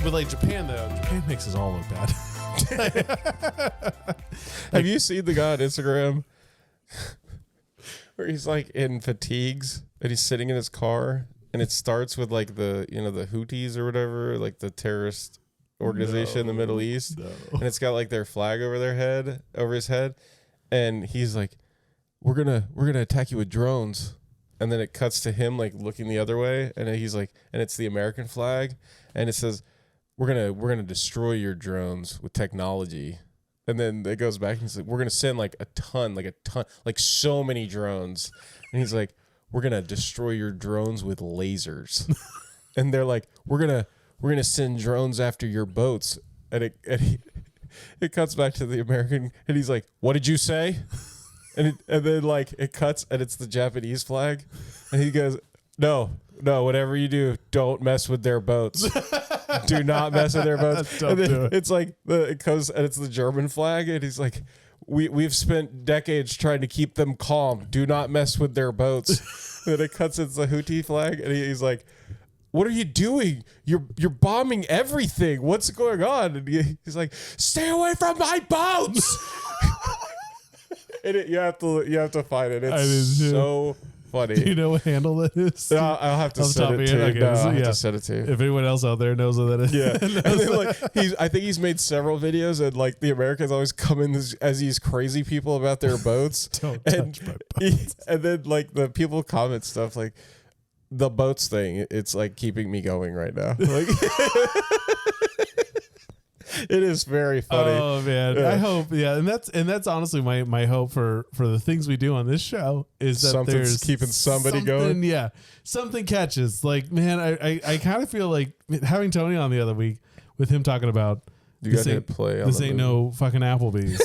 But like Japan, though, Japan makes us all look bad. Have you seen the guy on Instagram where he's like in fatigues and he's sitting in his car and it starts with like the Houthis or whatever, like the terrorist organization in the Middle East, and it's got like their flag over his head, and he's like, we're gonna attack you with drones. And then it cuts to him like looking the other way, and he's like, and it's the American flag, and it says, we're gonna destroy your drones with technology. And then it goes back and he's like, we're gonna send like a ton, like so many drones. And he's like, we're gonna destroy your drones with lasers. And they're like, we're gonna send drones after your boats. And it cuts back to the American, and he's like, what did you say? And then like it cuts and it's the Japanese flag, and he goes, no, whatever you do, don't mess with their boats. Do not mess with their boats. And then it's like it goes and it's the German flag, and he's like, we've spent decades trying to keep them calm. Do not mess with their boats. And then it cuts, it's the Houthi flag, and he's like, what are you doing? You're bombing everything. What's going on? And he's like, stay away from my boats. And you have to find it. It's so funny. Do you know what handle that is? I'll have to send it to you. Okay, I'll have to send it to you. If anyone else out there knows what that is. Yeah. And then, like, I think he's made several videos, and like the Americans always come in as these crazy people about their boats. Don't touch my boats. And then like the people comment stuff like, the boats thing, it's like keeping me going right now. Like, it is very funny. Oh man, yeah. I hope, and that's honestly my hope for the things we do on this show is that there's keeping somebody going. Yeah, something catches. Like, man, I kind of feel like having Tony on the other week with him talking about this ain't no fucking Applebee's.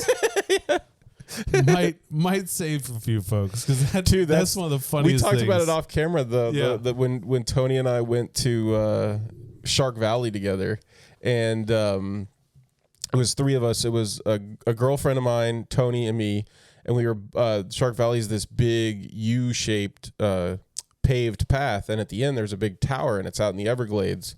might save a few folks, because that's one of the funniest. We talked things. about it off camera. The when Tony and I went to Shark Valley together, and it was three of us. It was a girlfriend of mine, Tony, and me, and we were Shark Valley is this big U-shaped paved path, and at the end there's a big tower, and it's out in the Everglades,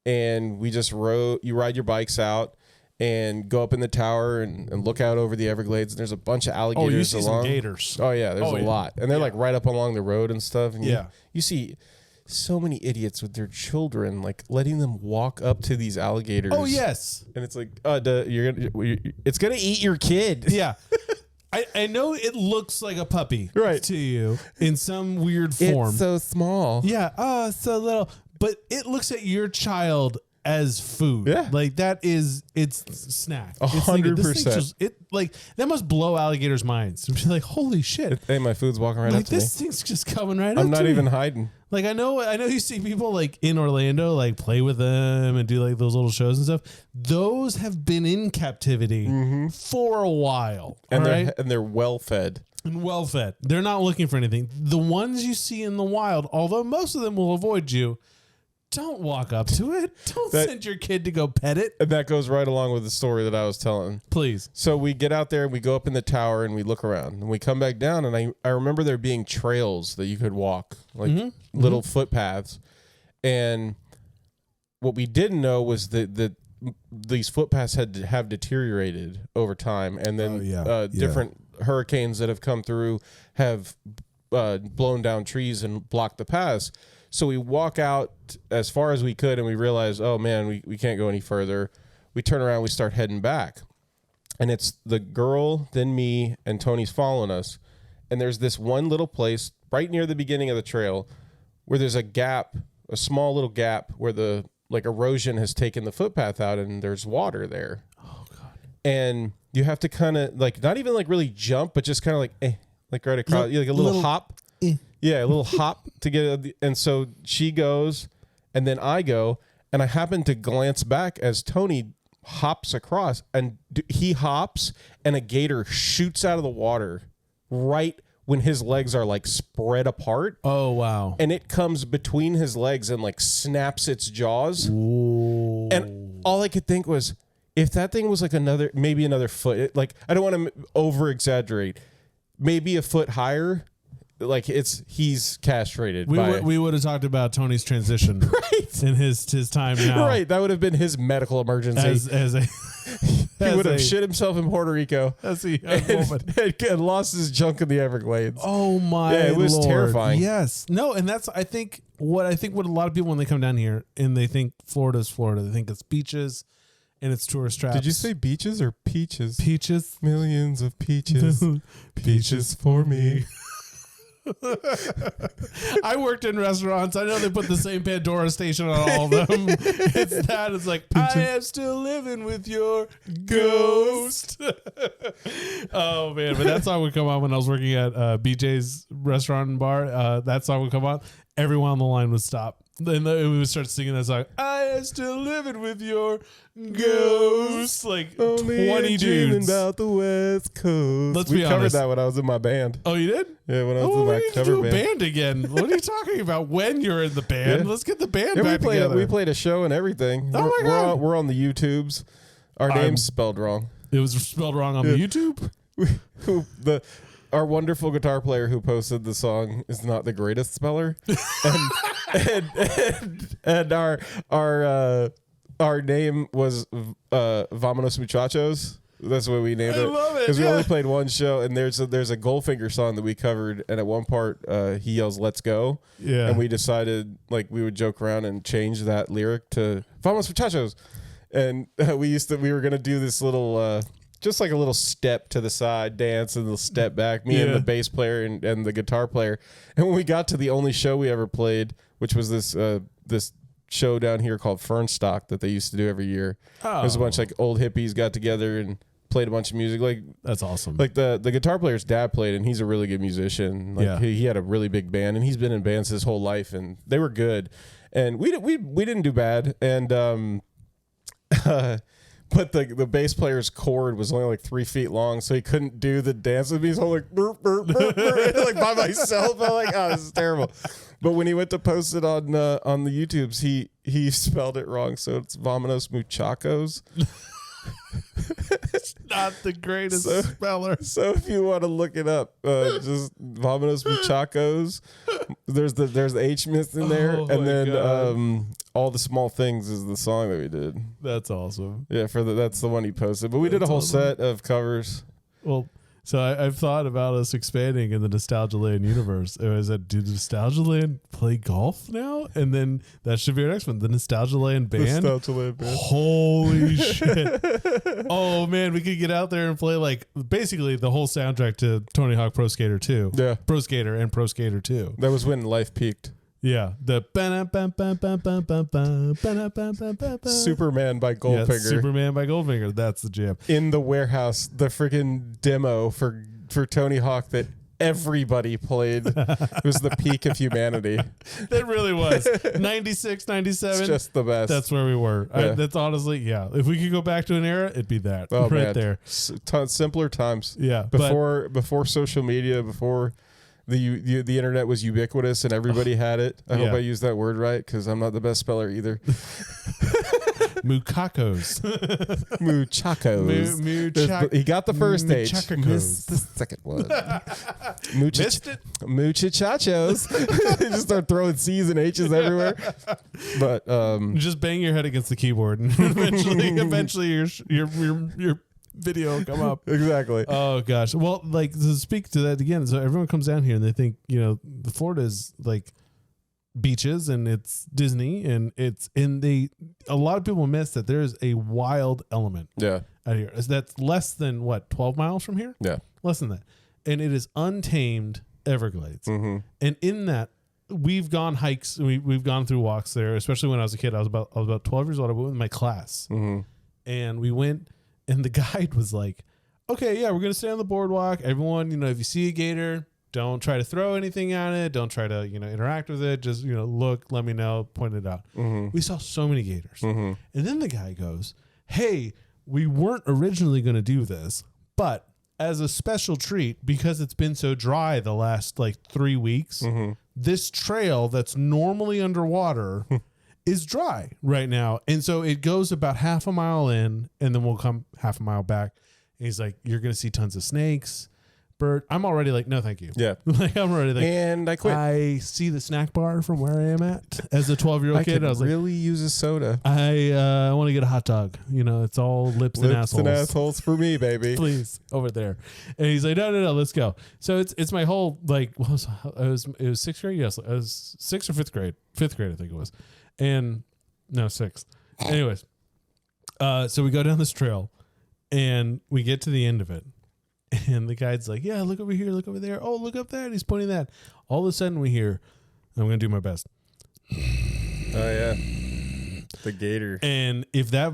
and we just you ride your bikes out and go up in the tower and look out over the Everglades, and there's a bunch of alligators. Oh, you see along. some gators. Oh yeah, there's a lot, and they're like right up along the road and stuff. And you see so many idiots with their children, like letting them walk up to these alligators. Oh yes, and it's like, it's gonna eat your kid. Yeah. I know it looks like a puppy, right, to you in some weird form. It's so small. Yeah. Oh, so little, but it looks at your child as food. Yeah. Like it's snack. 100%. It like that must blow alligators' minds. Be like, holy shit. Hey, my food's walking right up to me. This thing's just coming right up to me. I'm not even hiding. Like I know you see people like in Orlando like play with them and do like those little shows and stuff. Those have been in captivity for a while. And they're well fed. And well fed. They're not looking for anything. The ones you see in the wild, although most of them will avoid you, don't walk up to it. Don't send your kid to go pet it. And that goes right along with the story that I was telling. Please. So we get out there and we go up in the tower and we look around. And we come back down, and I remember there being trails that you could walk, like little footpaths. And what we didn't know was that these footpaths had to have deteriorated over time. And then different hurricanes that have come through have blown down trees and blocked the paths. So we walk out as far as we could, and we realize, oh man, we can't go any further. We turn around, we start heading back. And it's the girl, then me, and Tony's following us. And there's this one little place right near the beginning of the trail where there's a gap, a small little gap where the erosion has taken the footpath out, and there's water there. Oh God. And you have to kind of not even really jump, but just kind of right across, like a little hop. Yeah, a little hop to get, and so she goes, and then I go, and I happen to glance back as Tony hops across, and he hops, and a gator shoots out of the water right when his legs are spread apart. Oh wow! And it comes between his legs and snaps its jaws. Ooh. And all I could think was, if that thing was maybe another foot, I don't want to over exaggerate. maybe a foot higher. Like he's castrated. We would have talked about Tony's transition right in his time now. Right, that would have been his medical emergency. He would have shit himself in Puerto Rico and lost his junk in the Everglades. Oh my! Yeah, it was Lord. terrifying. Yes, no, and that's I think what a lot of people when they come down here and they think Florida's Florida, they think it's beaches and it's tourist traps. Did you say beaches or peaches? Peaches, millions of peaches, peaches for me. I worked in restaurants. I know they put the same Pandora station on all of them. It's like, I am still living with your ghost. Oh, man. But that song would come on when I was working at BJ's restaurant and bar. That song would come on. Everyone on the line would stop. Then we would start singing that song. I am still living with your ghost. Like only 20 dudes. About the West Coast. We covered that when I was in my band. Oh, you did? Yeah, when I was in my cover band. Band again. What are you talking about? When you're in the band? Yeah. Let's get the band back together. We played a show and everything. Oh my God. We're on the YouTubes. Our name's spelled wrong. It was spelled wrong on the YouTube? Our wonderful guitar player who posted the song is not the greatest speller, and our name was Vámonos Muchachos. That's what we named it. I love it because we only played one show, and there's a Goldfinger song that we covered, and at one part he yells "Let's go," and we decided like we would joke around and change that lyric to Vámonos Muchachos, and we were gonna do this little. Just like a little step to the side dance and the step back, me and the bass player and the guitar player. And when we got to the only show we ever played, which was this show down here called Fernstock that they used to do every year. Oh. There's a bunch of like old hippies got together and played a bunch of music. Like that's awesome. Like the guitar player's dad played, and he's a really good musician. Like he had a really big band, and he's been in bands his whole life, and they were good. And we didn't do bad. And but the bass player's cord was only like 3 feet long, so he couldn't do the dance with me. So I'm like, burp, burp, burp, burp, like by myself. I'm like, oh, this is terrible. But when he went to post it on the YouTubes, he spelled it wrong. So it's Vámonos Muchachos. It's not the greatest speller. So if you want to look it up, just Vámonos Muchachos. There's the H missing there, and then All the Small Things is the song that we did. That's awesome. Yeah, that's the one he posted. But we did a whole set of covers. Well, so I've thought about us expanding in the Nostalgia Land universe. Is that do Nostalgia Land play golf now? And then that should be our next one. The Nostalgia Land band. Nostalgia Land band. Holy shit. Oh man, we could get out there and play like basically the whole soundtrack to Tony Hawk Pro Skater 2. Yeah. Pro Skater and Pro Skater 2. That was when life peaked. Yeah, the Superman by Goldfinger. Yeah, Superman by Goldfinger. That's the jam. In the warehouse, the freaking demo for Tony Hawk that everybody played. It was the peak of humanity. It really was. 96, 97. It's just the best. That's where we were. Yeah. That's honestly, yeah. If we could go back to an era, it'd be that. Oh, right man. there. Simpler times. Yeah. Before social media, before the internet was ubiquitous and everybody had it. I hope I used that word right because I'm not the best speller either. Muchachos. Muchachos. He got the first H. Missed the second one. Missed it? Muchachos. They just start throwing C's and H's everywhere. But just bang your head against the keyboard and eventually your video will come up. Exactly. Oh gosh. Well, like to speak to that again, so everyone comes down here and they think, the Florida is like beaches and it's Disney and a lot of people miss that there's a wild element out here. That's less than 12 miles from here? Yeah. Less than that. And it is untamed Everglades. Mm-hmm. And in that we've gone hikes, we've gone through walks there, especially when I was a kid. I was about 12 years old. I went with my class. Mm-hmm. And we went. And the guide was like, okay, yeah, we're going to stay on the boardwalk. Everyone, if you see a gator, don't try to throw anything at it. Don't try to, interact with it. Just, look, let me know, point it out. Mm-hmm. We saw so many gators. Mm-hmm. And then the guy goes, hey, we weren't originally going to do this, but as a special treat, because it's been so dry the last 3 weeks, this trail that's normally underwater is dry right now. And so it goes about half a mile in and then we'll come half a mile back. And he's like, you're going to see tons of snakes, bird. I'm already like, no, thank you. Yeah. Like I'm already like, and I quit. I see the snack bar from where I am at as a 12-year-old kid. I was really use a soda. I want to get a hot dog. You know, it's all lips and assholes. And assholes for me, baby. Please, over there. And he's like, no, let's go. So it's my whole like, it was 6th grade. Yes, it was 6th or 5th grade. 5th grade, I think it was. And no, 6th. Anyways, so we go down this trail, and we get to the end of it. And the guide's like, yeah, look over here, look over there. Oh, look up there. And he's pointing that. All of a sudden we hear, I'm going to do my best. Oh, yeah. The gator. And if that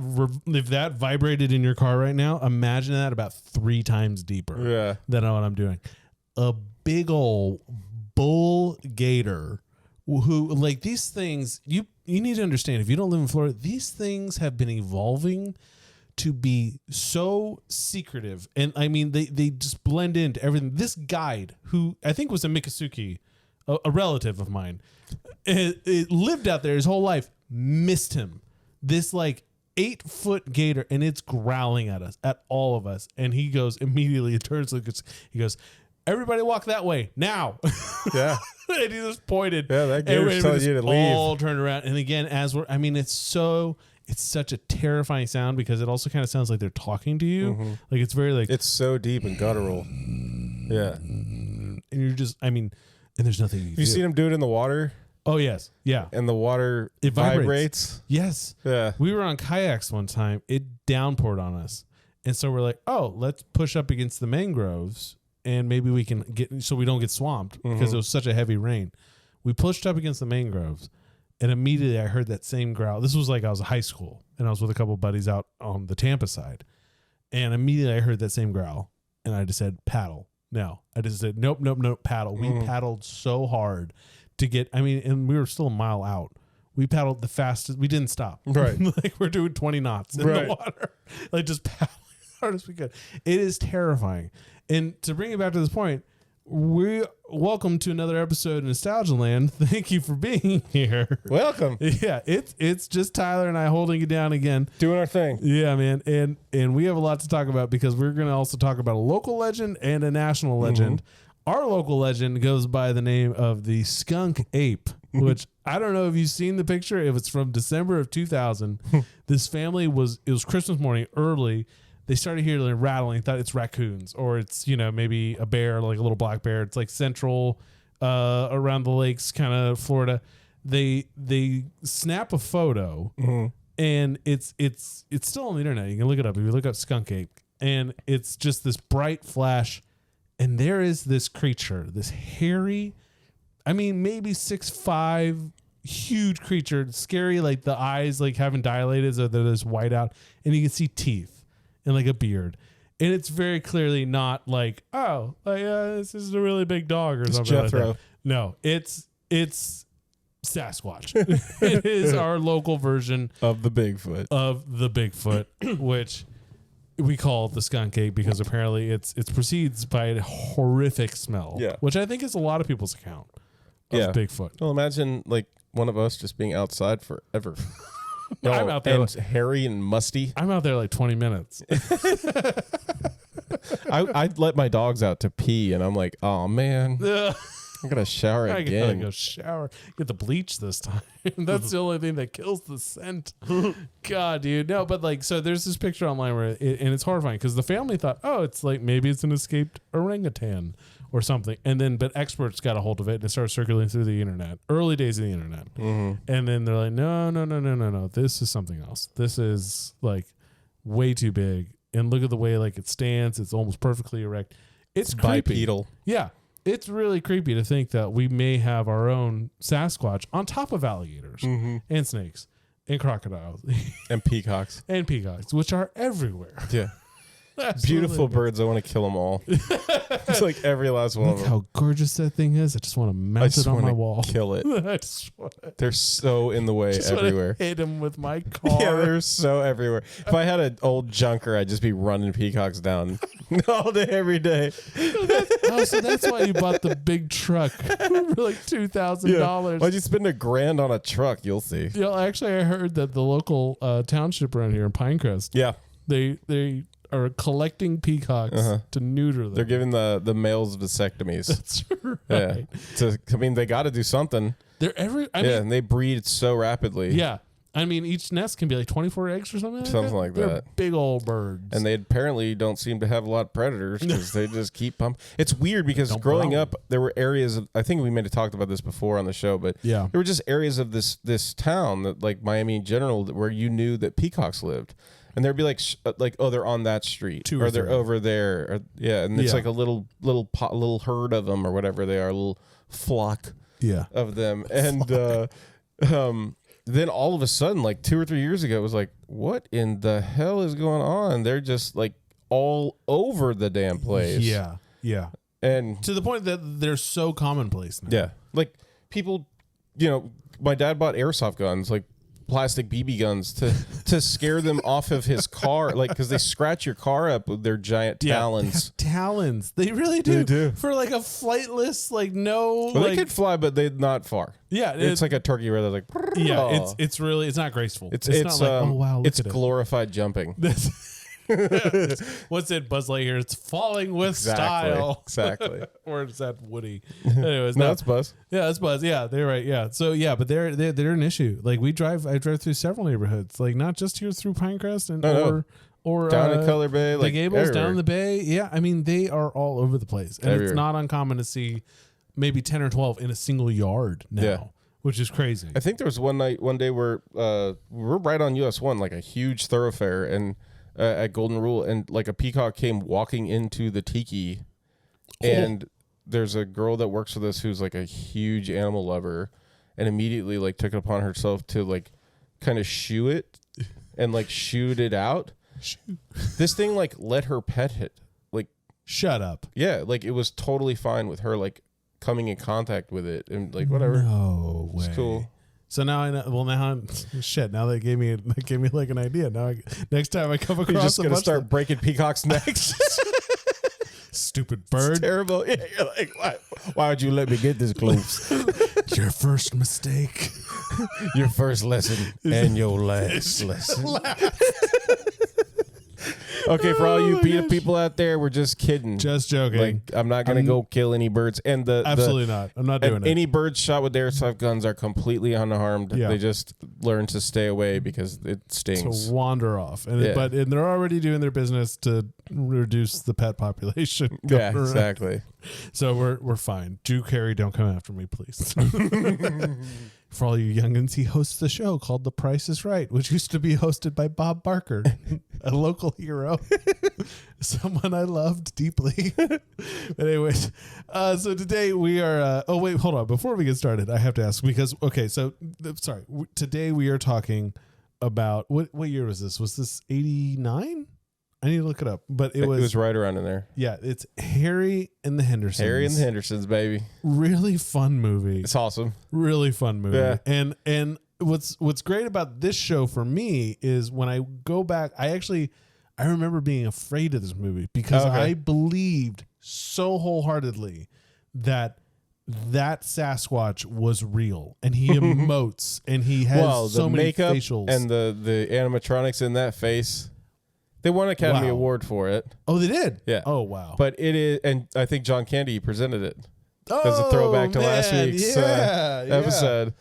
vibrated in your car right now, imagine that about 3 times deeper than what I'm doing. A big old bull gator who, like, these things, you need to understand, if you don't live in Florida, these things have been evolving to be so secretive, and I mean they just blend into everything. This guide, who I think was a Miccosukee, a relative of mine, it lived out there his whole life, missed him. This like 8-foot gator, and it's growling at us, at all of us, and he goes immediately, it turns, he goes, everybody walk that way now. Yeah. And he just pointed. Yeah, that gator's telling you to leave. All turned around, and again, it's such a terrifying sound because it also kind of sounds like they're talking to you. Mm-hmm. Like it's very like, it's so deep and guttural. Yeah. And you're just, and there's nothing you can do. You seen them do it in the water? Oh yes. Yeah. And the water, it vibrates. Yes. Yeah. We were on kayaks one time. It downpoured on us. And so we're like, oh, let's push up against the mangroves and maybe we can get, so we don't get swamped because it was such a heavy rain. We pushed up against the mangroves. And immediately I heard that same growl. This was like I was in high school and I was with a couple of buddies out on the Tampa side. And immediately I heard that same growl. And I just said, paddle. No. I just said, nope, paddle. We paddled so hard to get, and we were still a mile out. We paddled the fastest. We didn't stop. Right. Like we're doing 20 knots in the water. Like just paddling as hard as we could. It is terrifying. And to bring it back to this point, welcome to another episode of Nostalgia Land. Thank you for being here. Welcome. Yeah, it's just Tyler and I holding it down again, doing our thing. Yeah, man, and we have a lot to talk about because we're going to also talk about a local legend and a national legend. Our local legend goes by the name of the skunk ape, which I don't know if you've seen the picture. It was from December of 2000. This family it was Christmas morning early. They started hearing rattling, thought it's raccoons or it's, maybe a bear, like a little black bear. It's like central around the lakes, kind of Florida. They snap a photo and it's still on the internet. You can look it up. If you look up skunk ape, and it's just this bright flash. And there is this creature, this hairy, maybe 6'5", huge creature, scary, like the eyes like haven't dilated, so they're this white out, and you can see teeth. And like a beard, and it's very clearly not like, this is a really big dog or something like that. No, it's Sasquatch. It is our local version of the Bigfoot, which we call the skunk ape because apparently it precedes by a horrific smell. Yeah, which I think is a lot of people's account of Bigfoot. Well, imagine like one of us just being outside forever. No, I'm out there and hairy and musty. I'm out there like 20 minutes. I'd let my dogs out to pee, and I'm like, oh man, I'm gonna shower again. I gotta go shower. Get the bleach this time. That's the only thing that kills the scent. God, dude. No, but like, so there's this picture online where, and it's horrifying because the family thought, it's like maybe it's an escaped orangutan or something, but experts got a hold of it and it started circulating through the internet. Early days of the internet, and then they're like, no, this is something else. This is like way too big, and look at the way like it stands. It's almost perfectly erect. It's creepy. Bipedal. Yeah, it's really creepy to think that we may have our own Sasquatch on top of alligators and snakes and crocodiles and peacocks, which are everywhere. Yeah. Beautiful birds. I want to kill them all. It's like every last one of them. How gorgeous that thing is. I just want to mount it on my wall. Kill it. I just want to. They're so in the way everywhere. Hit them with my car. Yeah, they're so everywhere. If I had an old junker, I'd just be running peacocks down all day, every day. So that's why you bought the big truck for like $2,000. Yeah. Why'd you spend $1,000 on a truck? You'll see. Actually, I heard that the local township around here in Pinecrest. Yeah. They are collecting peacocks to neuter them. They're giving the males vasectomies. That's right. Yeah. They got to do something. They're I mean, and they breed so rapidly. Yeah. I mean, each nest can be like 24 eggs or something like that. Something like They're that. Big old birds. And they apparently don't seem to have a lot of predators because they just keep pumping. It's weird because growing up, there were areas of, I think we may have talked about this before on the show, but there were just areas of this town, that like Miami in general, where you knew that peacocks lived. And there'd be like, oh, they're on that street, or they're over there. Or, and it's like a little herd of them or whatever they are, a little flock of them. And then all of a sudden, like 2 or 3 years ago, it was like, what in the hell is going on? They're just like all over the damn place. Yeah. Yeah. And to the point that they're so commonplace now. Yeah. Like people, my dad bought airsoft guns, like plastic BB guns to scare them off of his car, like because they scratch your car up with their giant talons. They have talons. They really do. They do. For like a flightless, like no. Well, they could fly, but they're not far. Yeah, it's like a turkey where they're like. Yeah, it's really not graceful. It's not like oh wow, look it's at glorified jumping. What's it, Buzz Lightyear? It's falling with style. Exactly. Or is that Woody? Anyways, no, it's Buzz. Yeah, it's Buzz. Yeah, they're right. Yeah. So yeah, but they're an issue. Like I drive through several neighborhoods, like not just here through Pinecrest or down in Color Bay, like Gables, everywhere. Down in the Bay. Yeah, I mean they are all over the place, and everywhere. It's not uncommon to see maybe 10 or 12 in a single yard now. Yeah. Which is crazy. I think there was one day where we're right on US 1, like a huge thoroughfare, and at Golden Rule, and like a peacock came walking into the tiki, and there's a girl that works with us who's like a huge animal lover, and immediately like took it upon herself to like kind of shoo it and like shoot it out. This thing like let her pet it. Like shut up. Yeah, like it was totally fine with her like coming in contact with it and like whatever. No way. It's cool. So now I know. Well, now shit. Now that gave me like an idea. Now next time I come across, you're just gonna start breaking peacocks' necks. Stupid bird. It's terrible. Yeah, you're like, why would you let me get this close? Your first mistake. Your first lesson and your last lesson. Okay, for all you PETA people out there, we're just kidding. Just joking. Like, I'm not going to go kill any birds. And absolutely not. I'm not doing it. Any birds shot with airsoft guns are completely unharmed. Yeah. They just learn to stay away because it stings. To wander off. And they're already doing their business to reduce the pet population. Yeah, exactly. So we're fine. Drew Carey, don't come after me, please. For all you youngins, he hosts the show called The Price is Right, which used to be hosted by Bob Barker, a local hero, someone I loved deeply. But anyways, so today we are, oh wait, hold on. Before we get started, I have to ask because, okay, so sorry. Today we are talking about, what year was this? Was this 89? I need to look it up, but it was right around in there. Yeah, it's Harry and the Hendersons. Harry and the Hendersons, baby. Really fun movie. It's awesome. Really fun movie. Yeah. And what's great about this show for me is when I go back, I remember being afraid of this movie because I believed so wholeheartedly that Sasquatch was real and he emotes and he has so many makeup facials and the animatronics in that face. They won an Academy Award for it. Oh, they did? Yeah. Oh, wow. But it is, and I think John Candy presented it as a throwback to last week's episode.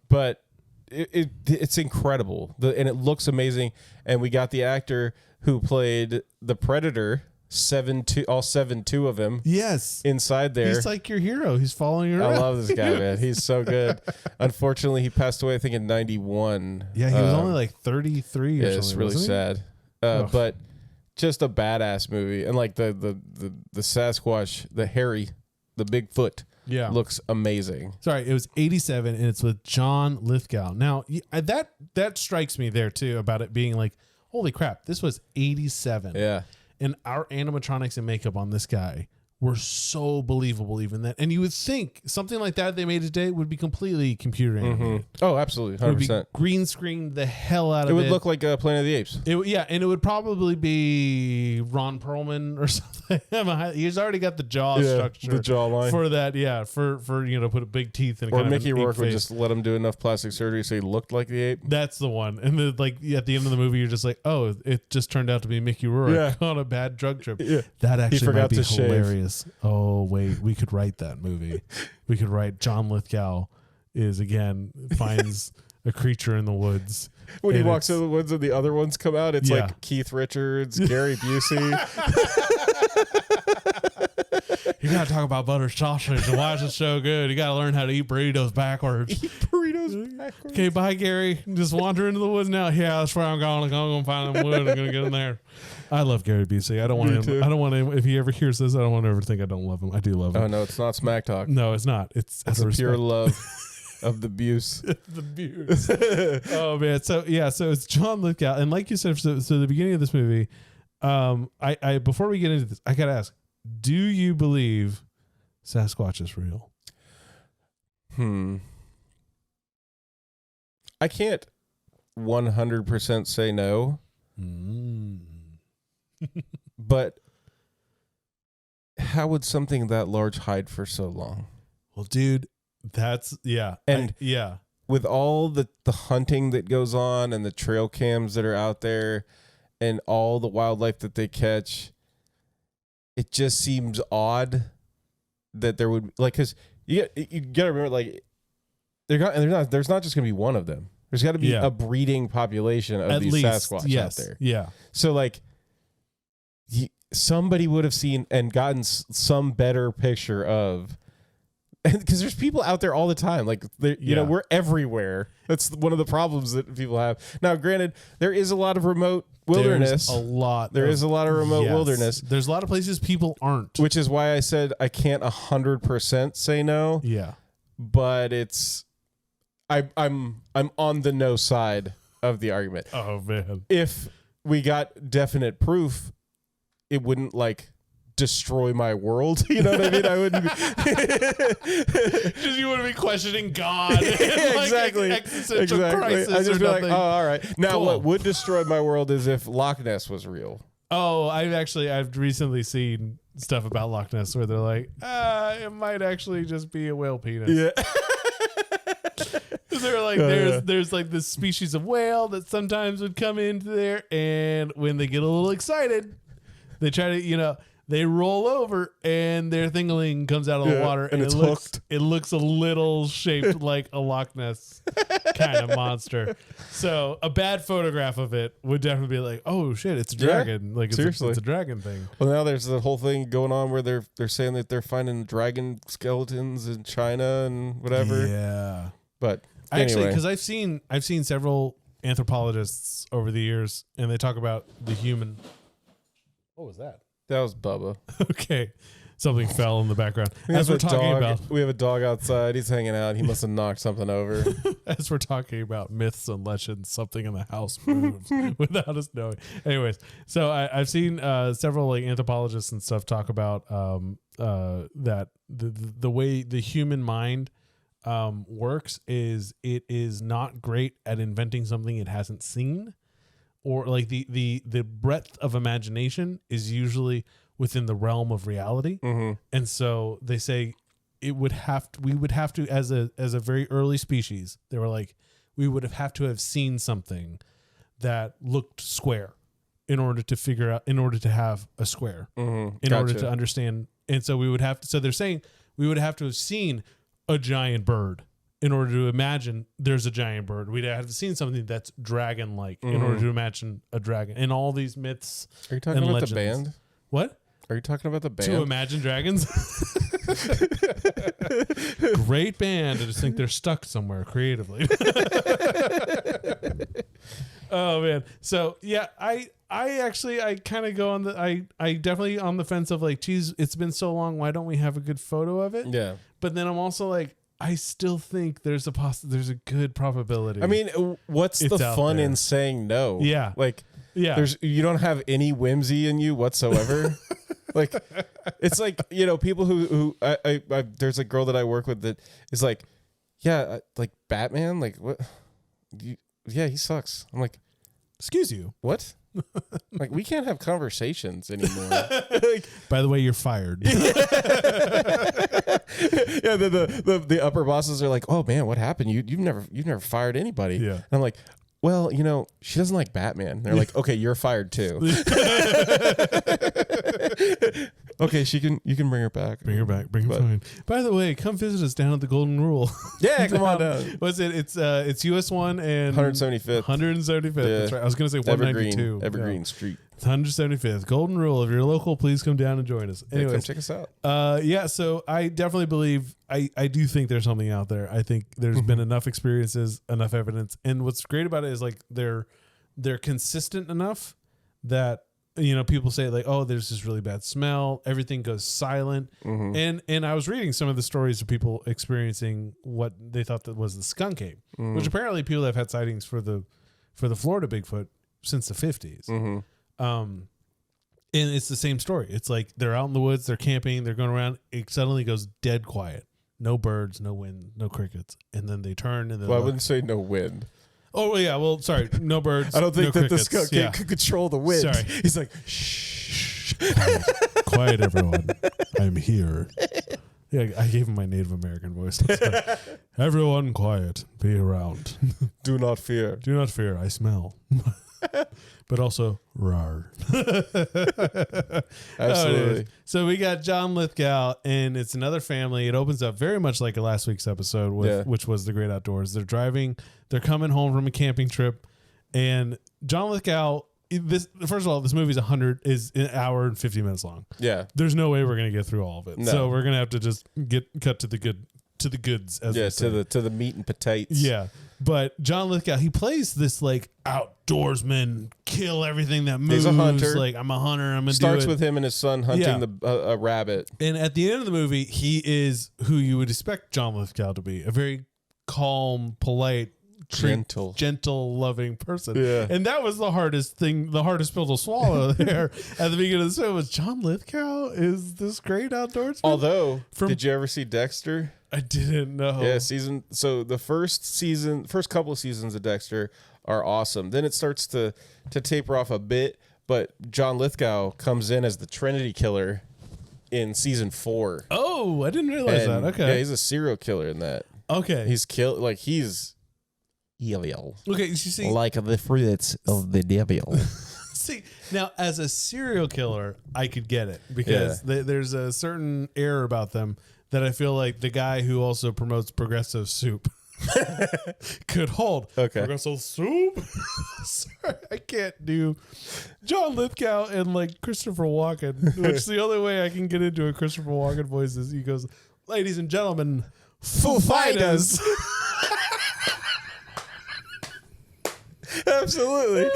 But it's incredible. And it looks amazing. And we got the actor who played the Predator, 7'2" of him. Yes. Inside there. He's like your hero. He's following you around. I love this guy, man. He's so good. Unfortunately, he passed away, I think, in 91. Yeah, he was only like 33 or something. It's really sad. But just a badass movie. And like the Sasquatch, the Harry, the Bigfoot. Yeah. Looks amazing. Sorry, it was 87 and it's with Jon Lithgow. Now, that strikes me there too about it being like, holy crap, this was 87. Yeah. And our animatronics and makeup on this guy were so believable even then. And you would think something like that they made today would be completely computer animated. Oh, absolutely. 100%. It would be green screen the hell out of it. It would look like Planet of the Apes. And it would probably be Ron Perlman or something. He's already got the jaw structure. The jawline. For that, for put a big teeth in a or kind Mickey of an Rourke would face. just let him do enough plastic surgery so he looked like the ape. That's the one. And at the end of the movie, you're just like, oh, it just turned out to be Mickey Rourke on a bad drug trip. Yeah. That actually might be shave. hilarious. Oh, wait, we could write that movie. We could write Jon Lithgow finds a creature in the woods. When he walks into the woods and the other ones come out, it's like Keith Richards, Gary Busey. You gotta talk about butter sausage and why is it so good. You gotta learn how to eat burritos backwards. Okay, bye, Gary. Just wander into the woods now. Yeah, that's where I'm going. I'm gonna find them wood. I'm gonna get in there. I love Gary Busey. I don't want him. I don't want him. If he ever hears this, I don't want to ever think I don't love him. I do love him. Oh no, it's not smack talk. No, it's not. It's a pure love of the Buse. The Buse. Oh man. So it's Jon Lithgow, and like you said, so the beginning of this movie, I before we get into this, I gotta ask, do you believe Sasquatch is real? I can't 100% say no. But how would something that large hide for so long? Well, dude, that's and with all the hunting that goes on and the trail cams that are out there and all the wildlife that they catch, it just seems odd that there would because you gotta remember there's not just gonna be one of them. There's got to be a breeding population of these Sasquatch out there. Yeah. So somebody would have seen and gotten some better picture of, because there's people out there all the time. We're everywhere. That's one of the problems that people have. Now, granted, there is a lot of remote wilderness. There is a lot of remote wilderness. There's a lot of places people aren't. Which is why I said I can't 100% say no. Yeah. But I'm on the no side of the argument. Oh man. If we got definite proof, it wouldn't destroy my world. You know what I mean? I wouldn't be just you wouldn't be questioning God. Exactly. Existential crisis. I'd just be nothing. oh, all right. Now what would destroy my world is if Loch Ness was real. Oh, I've recently seen stuff about Loch Ness where they're like, it might actually just be a whale penis. Yeah. They're like, there's this species of whale that sometimes would come into there, and when they get a little excited, they try to, they roll over and their thingling comes out of the water, and it's hooked. It looks a little shaped like a Loch Ness kind of monster. So a bad photograph of it would definitely be like, oh shit, it's a dragon. Seriously. It's a dragon thing. Well, now there's the whole thing going on where they're saying that they're finding dragon skeletons in China and whatever. Yeah. But actually, because I've seen several anthropologists over the years, and they talk about the human. What was that? That was Bubba. Okay. Something fell in the background. As we're talking about, we have a dog outside. He's hanging out. He must have knocked something over. As we're talking about myths and legends, something in the house moves without us knowing. Anyways, so I've seen several anthropologists and stuff talk about that the way the human mind works is it is not great at inventing something it hasn't seen, or the breadth of imagination is usually within the realm of reality. And so they say we would have to as a very early species, they were like, we would have to have seen something that looked square in order to have a square, in order to understand. And so they're saying we would have to have seen a giant bird in order to imagine there's a giant bird. We'd have seen something that's dragon-like in order to imagine a dragon. And all these myths. Are you talking about legends. the band? What? Are you talking about the band? To imagine dragons? Great band. I just think they're stuck somewhere creatively. Oh man. So yeah, I kind of go on I definitely on the fence of geez, it's been so long. Why don't we have a good photo of it? Yeah. But then I'm also I still think there's a good probability. I mean, what's the fun in saying no? Yeah. You don't have any whimsy in you whatsoever. Like, it's like, people who I there's a girl that I work with that is like, yeah, like Batman, like what? Yeah, he sucks. I'm like, excuse you. What? Like, we can't have conversations anymore. By the way, you're fired. Yeah, the upper bosses are like, oh man, what happened? You've never fired anybody. Yeah. And I'm like, well, she doesn't like Batman. They're like, okay, you're fired too. Okay, you can bring her back. Bring her back. Bring her fine. By the way, come visit us down at the Golden Rule. Yeah, come on down. What's it? It's US 1 and 175th. 175th. Yeah. That's right. I was going to say 192. Evergreen Street. 175th. Golden Rule. If you're local, please come down and join us. Anyways, come check us out. Yeah, so I definitely believe, I do think there's something out there. I think there's been enough experiences, enough evidence. And what's great about it is like they're consistent enough that people say like, oh, there's this really bad smell. Everything goes silent. And I was reading some of the stories of people experiencing what they thought that was the skunk ape, which apparently people have had sightings for the Florida Bigfoot since the 50s. And it's the same story. It's like they're out in the woods, they're camping, they're going around. It suddenly goes dead quiet. No birds, no wind, no crickets. And then they turn and I wouldn't say no wind. Oh, yeah. Well, sorry. No birds. I don't think no that crickets. the skunk could control the wind. Sorry. He's like, shh. Quiet, everyone. I'm here. Yeah, I gave him my Native American voice. Everyone quiet. Be around. Do not fear. Do not fear. I smell. But also, rawr. Absolutely. So we got Jon Lithgow, and it's another family. It opens up very much like last week's episode, which was the Great Outdoors. They're driving. They're coming home from a camping trip, and Jon Lithgow. First of all, this movie's is an hour and 50 minutes long. Yeah. There's no way we're gonna get through all of it. No. So we're gonna have to just cut to the goods. As they say. to the meat and potatoes. Yeah. But Jon Lithgow, he plays this like outdoorsman, kill everything that moves. He's a hunter. Like, I'm a hunter. I'm gonna Starts do it. with him and his son hunting a rabbit. And at the end of the movie, he is who you would expect Jon Lithgow to be, a very calm, polite, gentle, loving person. Yeah. And that was the hardest pill to swallow there at the beginning of the show was Jon Lithgow is this great outdoorsman. Although, did you ever see Dexter? I didn't know. Yeah, so the first couple of seasons of Dexter are awesome. Then it starts to taper off a bit, but Jon Lithgow comes in as the Trinity Killer in season 4. Oh, I didn't realize that. Okay. Yeah, he's a serial killer in that. Okay. He's evil. Okay, you see, like the fruits of the devil. See, now as a serial killer, I could get it because there's a certain air about them that I feel like the guy who also promotes progressive soup could hold. Okay. Progressive soup? Sorry, I can't do Jon Lithgow and like Christopher Walken, which the only way I can get into a Christopher Walken voice is he goes, ladies and gentlemen, Foo Fighters. Absolutely.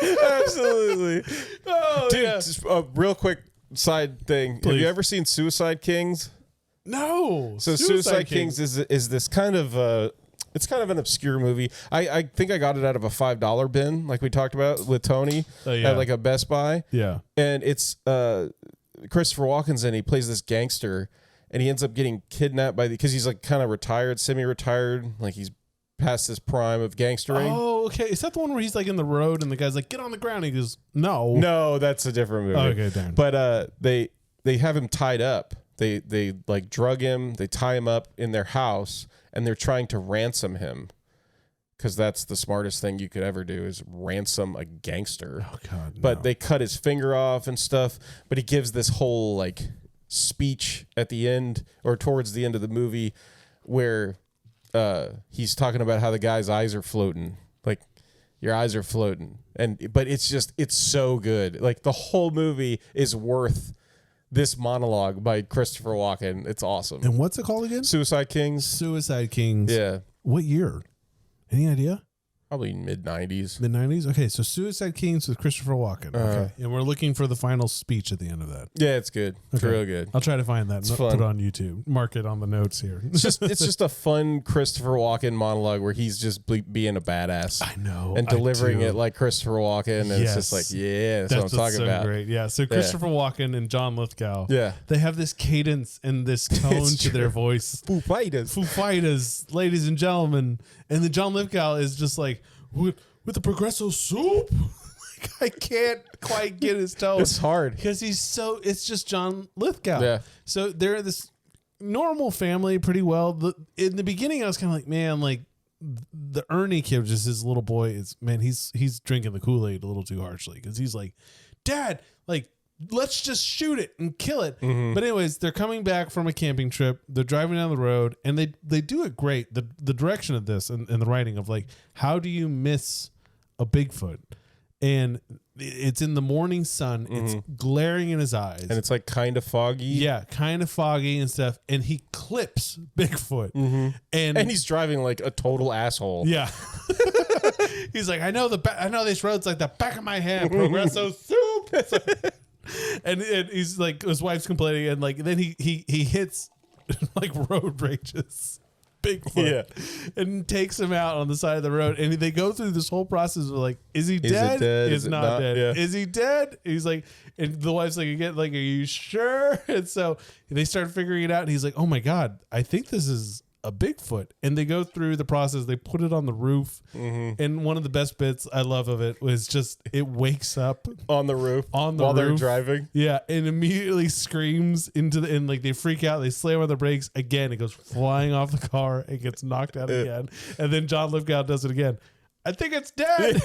Oh, dude, yeah. just a real quick side thing. Please. Have you ever seen Suicide Kings? No. So Suicide Kings is this kind of it's kind of an obscure movie. I think I got it out of a $5 bin, like we talked about with Tony at like a Best Buy. Yeah. And it's Christopher Walken's in. He plays this gangster, and he ends up getting kidnapped because he's like kind of retired, semi-retired, like he's past his prime of gangstering. Oh, okay. Is that the one where he's like in the road and the guy's like, get on the ground? He goes, no. No, that's a different movie. Okay, damn. But they have him tied up. They like drug him. They tie him up in their house, and they're trying to ransom him because that's the smartest thing you could ever do is ransom a gangster. Oh God! No. But they cut his finger off and stuff. But he gives this whole like speech at the end or towards the end of the movie where he's talking about how the guy's eyes are floating, like your eyes are floating, but it's so good. Like the whole movie is worth this monologue by Christopher Walken. It's awesome. And what's it called again? Suicide Kings. Suicide Kings. Yeah. What year? Any idea? Probably mid-90s. Mid-90s? Okay, so Suicide Kings with Christopher Walken. Okay. And we're looking for the final speech at the end of that. Yeah, it's good. It's real good. I'll try to find that. It's fun. Put it on YouTube. Mark it on the notes here. It's just a fun Christopher Walken monologue where he's just being a badass. I know. And delivering it like Christopher Walken. And it's just like, that's what I'm talking about. Great. Yeah. So Christopher Walken and Jon Lithgow. Yeah. They have this cadence and this tone to their voice. Foo Fighters, ladies and gentlemen. And then Jon Lithgow is just like, with the Progresso soup? Like, I can't quite get his tone. It's hard. Because it's just Jon Lithgow. Yeah. So they're this normal family pretty well. In the beginning, I was kind of like, man, like the Ernie kid, just his little boy, he's drinking the Kool-Aid a little too harshly. Because he's like, Dad, like, let's just shoot it and kill it. Mm-hmm. But anyways, they're coming back from a camping trip. They're driving down the road, and they do it great. The direction of this and the writing of like, how do you miss a Bigfoot? And it's in the morning sun. Mm-hmm. It's glaring in his eyes. And it's like kind of foggy. Yeah, kind of foggy and stuff. And he clips Bigfoot. Mm-hmm. And he's driving like a total asshole. Yeah. He's like, I know this road's like the back of my hand. Progresso soup. And he's like, his wife's complaining, and like then he hits like road rages Bigfoot and takes him out on the side of the road, and they go through this whole process of like, is he dead? Is not dead. Yeah. Is he dead? He's like, and the wife's like, again, like, are you sure? And so they start figuring it out, and he's like, oh my God, I think this is a Bigfoot. And they go through the process. They put it on the roof. Mm-hmm. And one of the best bits I love of it was just it wakes up on the roof while they're driving. Yeah. And immediately screams into and like they freak out. They slam on the brakes again. It goes flying off the car. It gets knocked out again. And then Jon Lithgow does it again. I think it's dead.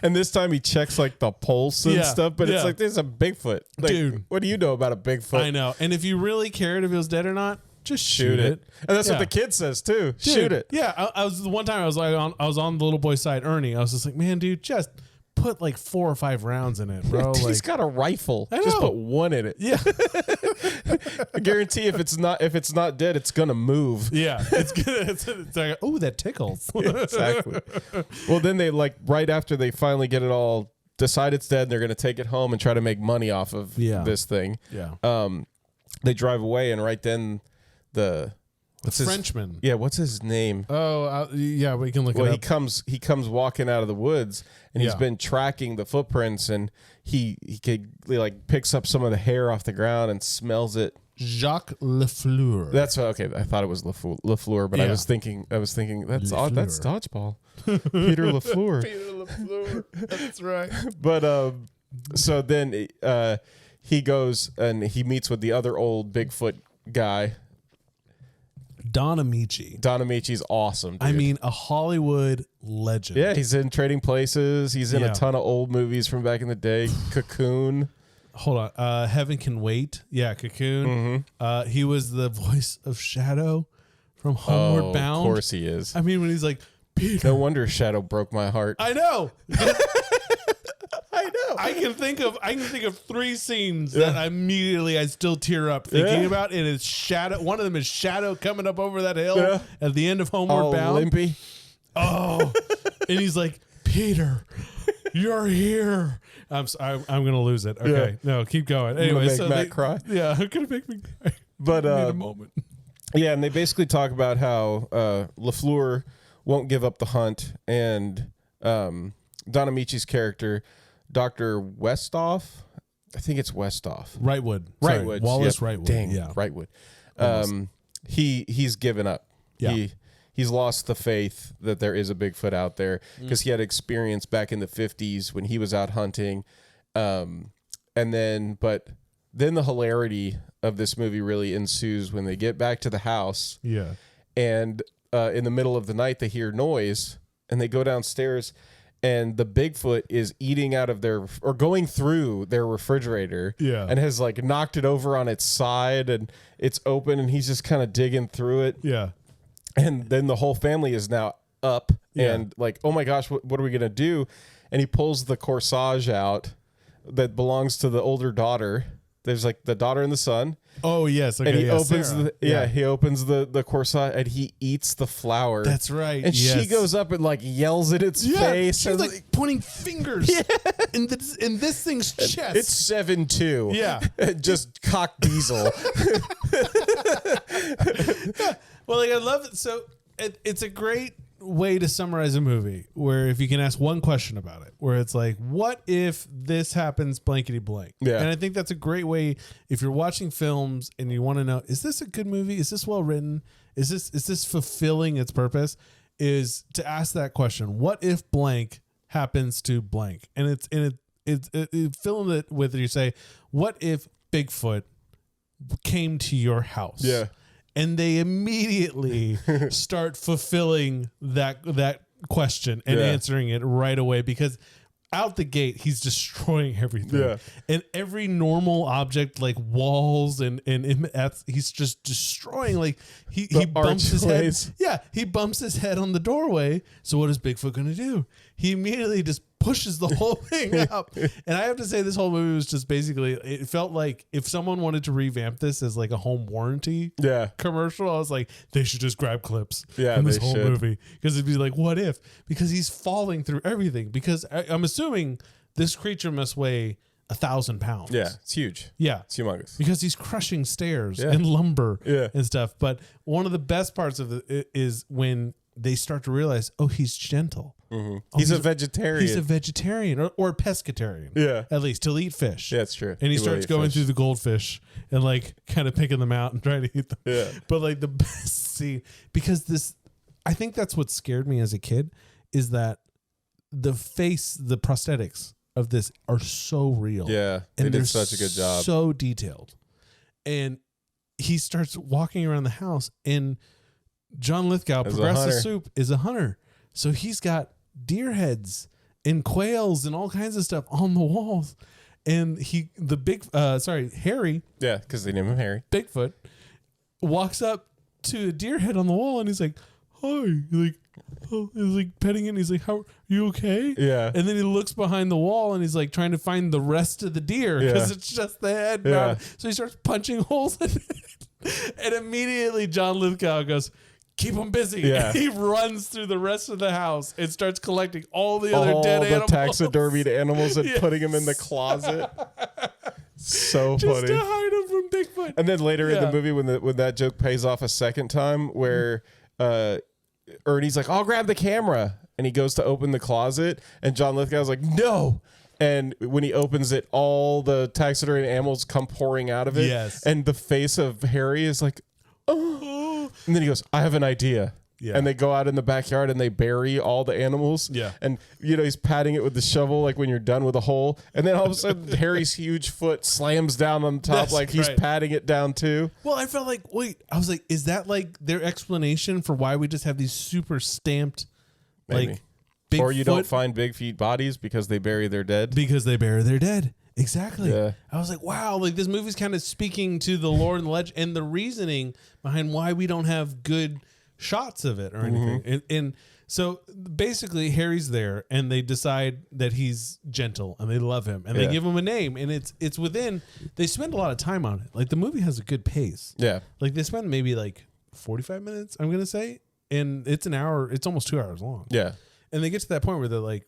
And this time he checks like the pulse and stuff, but it's like, there's a Bigfoot. Like, dude, what do you know about a Bigfoot? I know. And if you really cared if it was dead or not, just shoot it. And that's what the kid says too. Dude, shoot it. Yeah. I was the one time I was on the little boy's side, Ernie. I was just like, man, dude, just put like 4 or 5 rounds in it, bro. He's got a rifle. Just put one in it. Yeah. I guarantee if it's not dead, it's gonna move. Yeah. It's good. It's like, oh, that tickles. Exactly. Well, then they like right after they finally get it all decide it's dead, and they're gonna take it home and try to make money off of this thing. Yeah. They drive away, and right then the Frenchman. Yeah, what's his name? Oh, yeah, we can look it up. He comes walking out of the woods, and he's been tracking the footprints, and he like picks up some of the hair off the ground and smells it. Jacques Lafleur. That's okay. I thought it was Lafleur, but I was thinking that's dodgeball. Peter Lafleur. Peter Lafleur. That's right. But so then he goes and he meets with the other old Bigfoot guy. Don Amici. Don Amici's awesome, dude. I mean, a Hollywood legend. Yeah, he's in Trading Places. He's in a ton of old movies from back in the day. Cocoon. Hold on. Heaven Can Wait. Yeah, Cocoon. Mm-hmm. He was the voice of Shadow from Homeward Bound. Of course he is. I mean, when he's like, Peter. No wonder Shadow broke my heart. I know. I know. I can think of 3 scenes that I still tear up thinking about. And it's Shadow. One of them is Shadow coming up over that hill at the end of Homeward Bound. Limpy. Oh, and he's like, Peter, you're here. I'm gonna lose it. Okay, no, keep going. Anyway, make Matt cry. Yeah, gonna make me cry. But I need a moment. Yeah, and they basically talk about how Lafleur won't give up the hunt, and Don Amici's character, Dr. Westhoff, I think it's Westhoff. Wrightwood. Wallace Wrightwood. Dang, yeah. Wrightwood. He's given up. Yeah. He's lost the faith that there is a Bigfoot out there because he had experience back in the 50s when he was out hunting. But then the hilarity of this movie really ensues when they get back to the house. Yeah. And in the middle of the night, they hear noise and they go downstairs, and the Bigfoot is eating out of going through their refrigerator. Yeah. And has like knocked it over on its side, and it's open, and he's just kind of digging through it. Yeah. And then the whole family is now up and like, oh my gosh, what are we going to do? And he pulls the corsage out that belongs to the older daughter. There's like the daughter and the son. Oh yes, okay, and he opens Sarah. he opens the corsage and he eats the flower. That's right. And she goes up and like yells at its face. She's like pointing fingers in this thing's chest. It's 7'2". Yeah. Just cock diesel. Well, like I love it. So it's a great way to summarize a movie where if you can ask one question about it, where it's like, what if this happens blankety blank? Yeah. And I think that's a great way if you're watching films and you want to know, is this a good movie? Is this well written? Is this fulfilling its purpose? Is to ask that question. What if blank happens to blank? And it's film it with, you say, what if Bigfoot came to your house? Yeah. And they immediately start fulfilling that question and answering it right away, because out the gate he's destroying everything. Yeah. And every normal object like walls and he's just destroying. Like he bumps his head. Yeah, he bumps his head on the doorway. So what is Bigfoot going to do? He immediately just pushes the whole thing up. And I have to say, this whole movie was just basically, it felt like if someone wanted to revamp this as like a home warranty commercial, I was like, they should just grab clips from this whole movie. Because it'd be like, what if? Because he's falling through everything. Because I'm assuming this creature must weigh 1,000 pounds. Yeah, it's huge. Yeah. It's humongous. Because he's crushing stairs and lumber and stuff. But one of the best parts of it is when they start to realize, oh, he's gentle. Mm-hmm. He's a vegetarian. He's a vegetarian or pescatarian. Yeah. At least he'll eat fish. Yeah, that's true. And he starts going through the goldfish and like kind of picking them out and trying to eat them. Yeah. But like the best scene, because I think that's what scared me as a kid, is that the prosthetics of this are so real. Yeah. And they did such a good job. So detailed. And he starts walking around the house, and Jon Lithgow, Progressive Soup, is a hunter. So he's got deer heads and quails and all kinds of stuff on the walls. And Harry. Yeah, because they name him Harry. Bigfoot walks up to a deer head on the wall and he's like, hi. He's like petting it. And he's like, how are you okay? Yeah. And then he looks behind the wall and he's like trying to find the rest of the deer because it's just the head. Yeah. So he starts punching holes in it. And immediately Jon Lithgow goes, keep him busy. Yeah. He runs through the rest of the house and starts collecting all the other dead animals. Taxidermied animals and putting them in the closet. So just funny. to hide him from Bigfoot. And then later in the movie, when that joke pays off a second time, where Ernie's like, I'll grab the camera. And he goes to open the closet. And Jon Lithgow's like, no. And when he opens it, all the taxidermy animals come pouring out of it. Yes. And the face of Harry is like, oh. And then he goes, I have an idea. Yeah. And they go out in the backyard and they bury all the animals. Yeah. And, he's patting it with the shovel like when you're done with a hole. And then all of a sudden, Harry's huge foot slams down on top he's patting it down too. Well, I felt like, I was like, is that like their explanation for why we just have these super stamped, Maybe. like, Bigfoot? Or you don't find Bigfoot bodies because they bury their dead? Because they bury their dead. Exactly. Yeah. I was like, wow, like this movie's kind of speaking to the lore and the legend and the reasoning behind why we don't have good shots of it or anything. And so basically Harry's there and they decide that he's gentle and they love him and they give him a name, and it's within, they spend a lot of time on it. Like the movie has a good pace. Yeah. Like they spend maybe like 45 minutes, I'm going to say, and it's an hour, it's almost 2 hours long. Yeah. And they get to that point where they're like,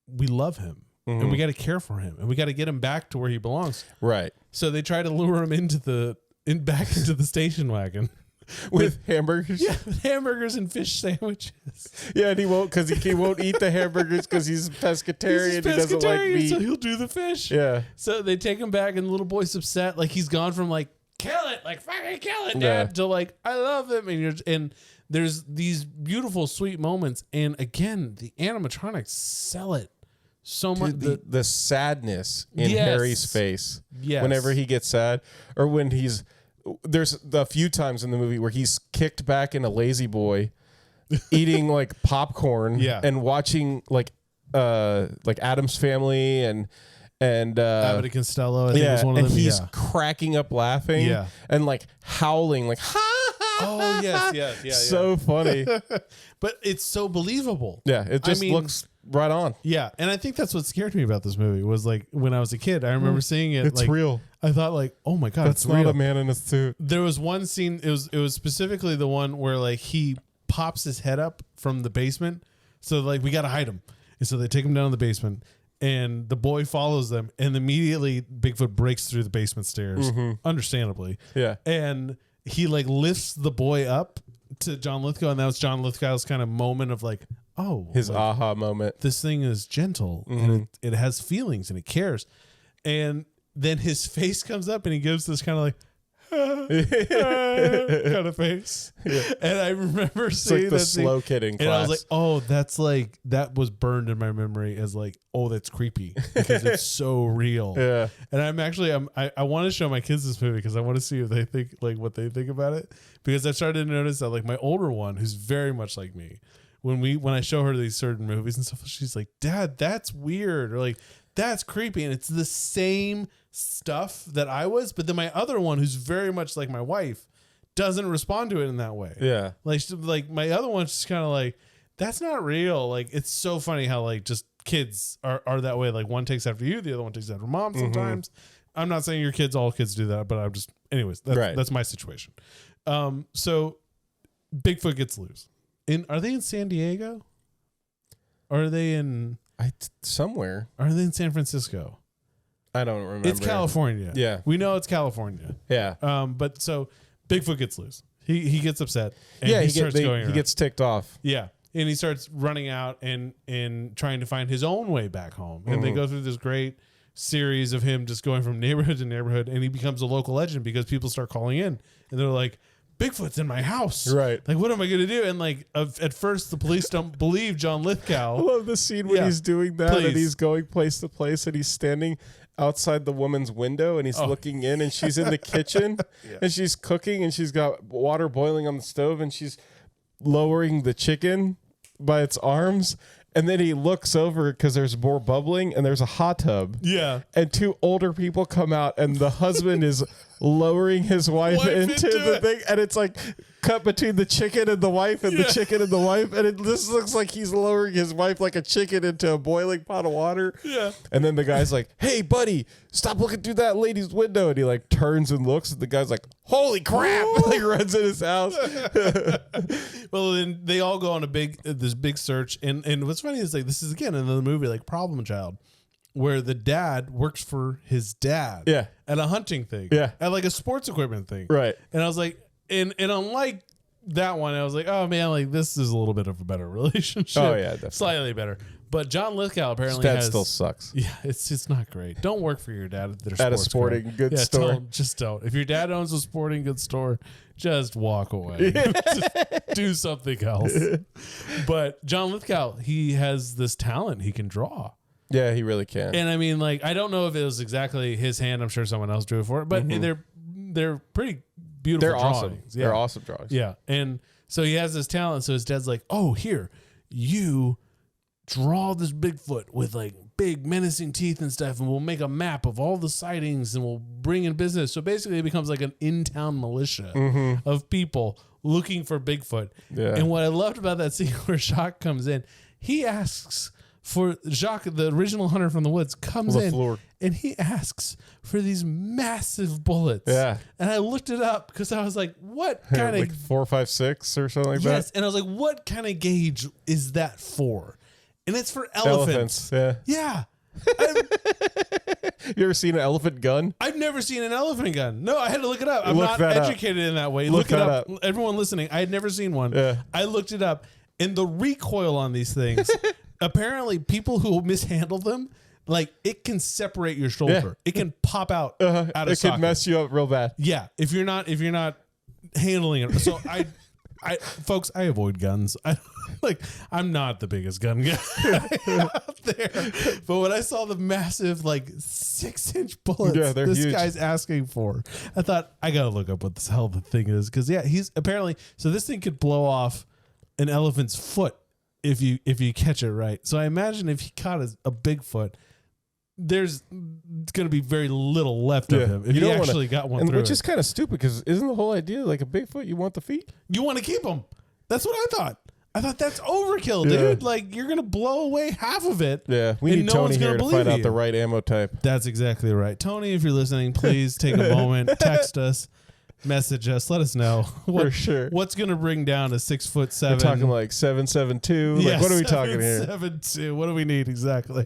we love him. And we got to care for him, and we got to get him back to where he belongs. Right. So they try to lure him back into the station wagon with hamburgers. Yeah, with hamburgers and fish sandwiches. Yeah, and he won't because he won't eat the hamburgers because he's pescatarian. He doesn't like meat, so he'll do the fish. Yeah. So they take him back, and the little boy's upset. Like he's gone from like kill it, like fucking kill it, Dad, to like I love him, and there's these beautiful, sweet moments, and again, the animatronics sell it. So much the sadness in Harry's face whenever he gets sad, or when there's a few times in the movie where he's kicked back in a lazy boy eating like popcorn and watching like Addams Family and Abbott and Costello, I think was one of them. And he's cracking up laughing and like howling like ha. Oh yes. So funny. But it's so believable. Yeah, it just looks right on. Yeah, and I think that's what scared me about this movie was like when I was a kid. I remember seeing it. It's like, real. I thought like, oh my God, That's it's not real. a man in a suit. There was one scene. It was specifically the one where like he pops his head up from the basement. So like we got to hide him. And so they take him down to the basement and the boy follows them. And immediately Bigfoot breaks through the basement stairs, understandably. Yeah. And he like lifts the boy up to Jon Lithgow. And that was Jon Lithgow's kind of moment of like, oh, His like, aha moment. this thing is gentle and it has feelings and it cares. And then his face comes up and he gives this kind of like kind of face. Yeah. And I remember seeing like the that slow scene, kid in and class. I was like, oh, that's like, that was burned in my memory as like, oh, that's creepy because it's so real. Yeah. And I want to show my kids this movie because I want to see if they think like what they think about it, because I started to notice that like my older one, who's very much like me, when I show her these certain movies and stuff, she's like, Dad, that's weird, or like, that's creepy. And it's the same stuff that I was, but then my other one, who's very much like my wife, doesn't respond to it in that way. Yeah. Like my other one's just kind of like, that's not real. Like, it's so funny how like just kids are that way. Like one takes after you, the other one takes after mom sometimes. I'm not saying all kids do that, but I'm just, anyways, that's my situation. So Bigfoot gets loose. Are they in San Diego? Or are they in somewhere? Are they in San Francisco? I don't remember. It's California. Yeah. We know it's California. Yeah. But so Bigfoot gets loose. He gets upset. And Yeah, he gets ticked off. Yeah. And he starts running out and trying to find his own way back home. And they go through this great series of him just going from neighborhood to neighborhood, and he becomes a local legend because people start calling in and they're like, Bigfoot's in my house. Right. Like, what am I going to do? And like, at first the police don't believe Jon Lithgow. I love the scene when he's doing that Please. and he's going place to place and he's standing outside the woman's window and he's looking in and she's in the kitchen and she's cooking and she's got water boiling on the stove and she's lowering the chicken by its arms. And then he looks over because there's more bubbling and there's a hot tub. Yeah. And two older people come out and the husband is lowering his wife into the thing. And it's like cut between the chicken and the wife and the chicken and the wife. And it just looks like he's lowering his wife like a chicken into a boiling pot of water. Yeah. And then the guy's like, hey, buddy, stop looking through that lady's window. And he like turns and looks and the guy's like, holy crap. Like runs in his house. Well, then they all go on this big search. And what's funny is like, this is again another movie like Problem Child, where the dad works for his dad. Yeah. At a hunting thing. Yeah. At like a sports equipment thing. Right. And I was like, and unlike that one, I was like, oh man, like this is a little bit of a better relationship. Oh yeah, definitely. Slightly better. But Jon Lithgow apparently His dad still sucks. Yeah, it's not great. Don't work for your dad at a sporting goods store. Just don't. If your dad owns a sporting goods store, just walk away. Just do something else. But Jon Lithgow, he has this talent. He can draw. Yeah, he really can. And I mean, like, I don't know if it was exactly his hand. I'm sure someone else drew it for it. But they're pretty beautiful drawings. Awesome. Yeah. They're awesome drawings. Yeah. And so he has this talent. So his dad's like, oh, here, you draw this Bigfoot with like big menacing teeth and stuff, and we'll make a map of all the sightings and we'll bring in business. So basically it becomes like an in-town militia of people looking for Bigfoot. Yeah. And what I loved about that scene where Jacques comes in, he asks for Jacques, the original hunter from the woods, comes in and he asks for these massive bullets. Yeah. And I looked it up because I was like, what kind of... Like 4.56 or something like that? Yes. And I was like, what kind of gauge is that for? And it's for elephants. Yeah. You ever seen an elephant gun? I've never seen an elephant gun. No, I had to look it up. I'm Look not educated in that way. Look it up. Everyone listening, I had never seen one. Yeah. I looked it up. And the recoil on these things, apparently people who mishandle them, like it can separate your shoulder. Yeah. It can pop out out of it socket. Can mess you up real bad. Yeah. If you're not handling it. So folks, I avoid guns. I'm not the biggest gun guy out there. But when I saw the massive, 6-inch bullets this huge. Guy's asking for, I thought, I got to look up what the hell the thing is. Because, he's apparently, so this thing could blow off an elephant's foot if you catch it right. So I imagine if he caught a Bigfoot, there's going to be very little left of him if you actually got one through which is kind of stupid because isn't the whole idea like a Bigfoot, you want the feet? You want to keep them. That's what I thought. I thought that's overkill, dude. Like, you're going to blow away half of it. Yeah, we need Tony here to find out the right ammo type. That's exactly right. Tony, if you're listening, please take a moment, text us, message us, let us know For sure. what's going to bring down a 6'7". We're talking like 7'7" Yeah, like, what are we talking here? 7'2". What do we need exactly?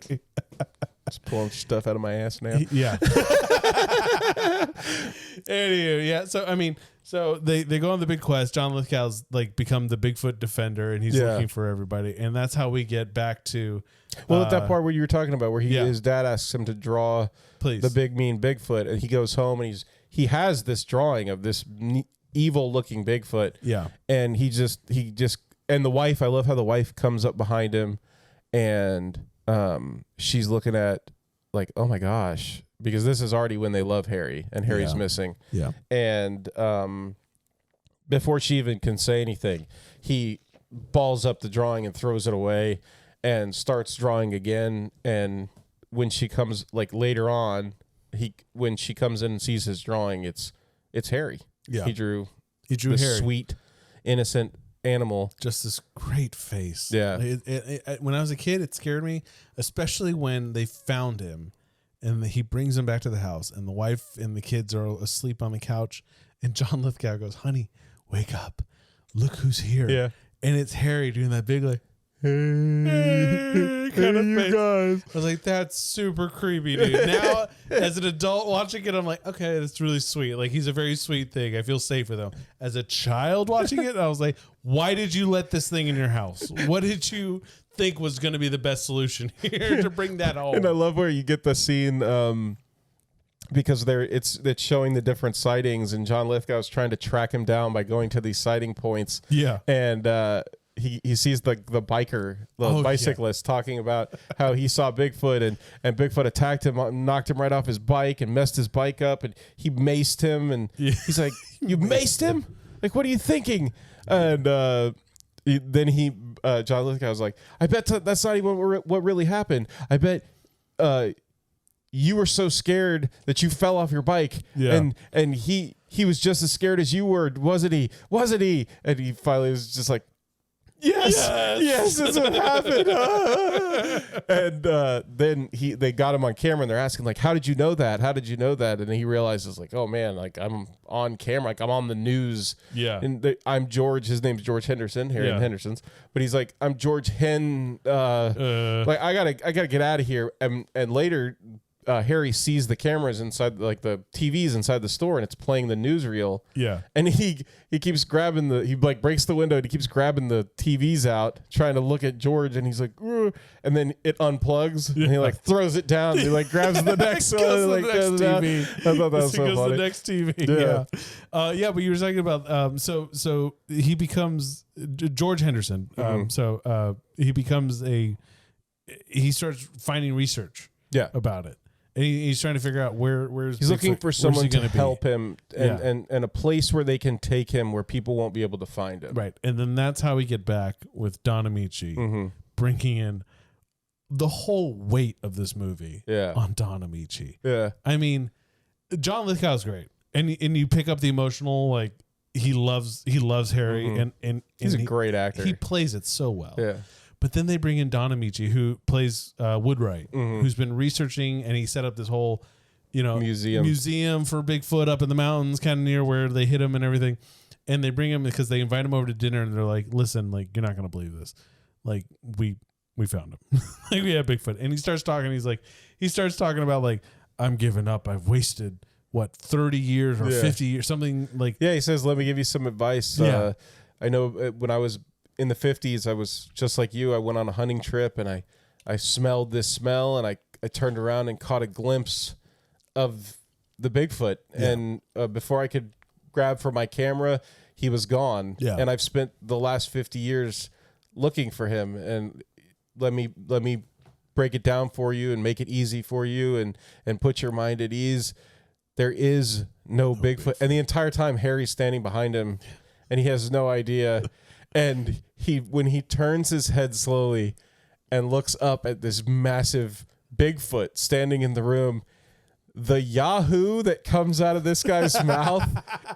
Just pulling stuff out of my ass now. Yeah. Anyway, yeah. So I mean, so they go on the big quest. Jon Lithgow's like become the Bigfoot defender, and he's looking for everybody, and that's how we get back to. Well, at that part where you were talking about, where his dad asks him to draw the big mean Bigfoot, and he goes home and he has this drawing of this evil looking Bigfoot. Yeah, and he just and the wife. I love how the wife comes up behind him, and she's looking at like, oh my gosh. Because this is already when they love Harry, and Harry's missing. Yeah. And before she even can say anything, he balls up the drawing and throws it away and starts drawing again. And when she comes, like later on, when she comes in and sees his drawing, it's Harry. Yeah. He drew this Harry. Sweet, innocent animal. Just this great face. Yeah. When I was a kid, it scared me, especially when they found him. And he brings them back to the house, and the wife and the kids are asleep on the couch. And Jon Lithgow goes, "Honey, wake up! Look who's here!" Yeah, and it's Harry doing that big like, "Hey, kind of face." Guys. I was like, "That's super creepy, dude." Now, as an adult watching it, I'm like, "Okay, that's really sweet. Like, he's a very sweet thing. I feel safe with him." As a child watching it, I was like, "Why did you let this thing in your house? What did you think was going to be the best solution here to bring that home?" And I love where you get the scene because it's showing the different sightings, and Jon Lithgow's trying to track him down by going to these sighting points. Yeah, and he sees the bicyclist talking about how he saw Bigfoot and Bigfoot attacked him, knocked him right off his bike, and messed his bike up, and he maced him, and he's like, "You maced him? Like, what are you thinking?" And then Jon Lithgow was like, "I bet that's not even what really happened. I bet you were so scared that you fell off your bike, and he was just as scared as you were, wasn't he? And he finally was just like, yes, that's what happened." And then they got him on camera, and they're asking like, "How did you know that? How did you know that?" And he realizes like, "Oh man, like I'm on camera, like I'm on the news." Yeah. And I'm George. His name's George Henderson here in Hendersons, but he's like, "I'm George Hen." Like I gotta get out of here. And later, Harry sees the cameras inside, like the TVs inside the store, and it's playing the newsreel. Yeah. And he keeps grabbing he like breaks the window and he keeps grabbing the TVs out, trying to look at George, and he's like, "Ugh," and then it unplugs and he like throws it down. And he like grabs the next one, and, like goes TV. I thought that was so funny. The next TV. Yeah. But you were talking about so he becomes George Henderson. He starts finding research. About it. And he's trying to figure out where's he's looking for someone to help him and a place where they can take him where people won't be able to find him. Right. And then that's how we get back with Don Amici bringing in the whole weight of this movie on Don Amici. Yeah. I mean, Jon Lithgow's great. And you pick up the emotional, like he loves Harry and he's a great actor. He plays it so well. Yeah. But then they bring in Don Amici, who plays Woodwright, who's been researching, and he set up this whole, museum for Bigfoot up in the mountains, kind of near where they hit him and everything. And they bring him because they invite him over to dinner, and they're like, "Listen, like you're not gonna believe this. Like we found him. Like we had Bigfoot." And he starts talking about like, "I'm giving up. I've wasted 30 years or 50 years, something like." Yeah, he says, "Let me give you some advice. Yeah. I know when I was in the 50s, I was just like you. I went on a hunting trip, and I smelled this smell, and I turned around and caught a glimpse of the Bigfoot. Yeah. And before I could grab for my camera, he was gone. Yeah. And I've spent the last 50 years looking for him. And let me break it down for you and make it easy for you and put your mind at ease. There is no Bigfoot." And the entire time, Harry's standing behind him, and he has no idea. And when he turns his head slowly and looks up at this massive Bigfoot standing in the room, the Yahoo that comes out of this guy's mouth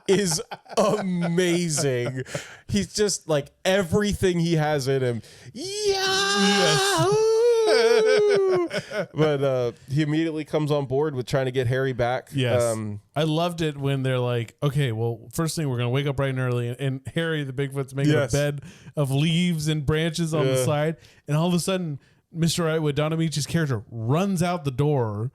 is amazing. He's just like everything he has in him. Yahoo! But he immediately comes on board with trying to get Harry back. Yes. I loved it when they're like, okay, well, first thing, we're going to wake up bright and early. And Harry, the Bigfoot's making a bed of leaves and branches on the side. And all of a sudden, Mr. Wrightwood, Don Amici's character, runs out the door.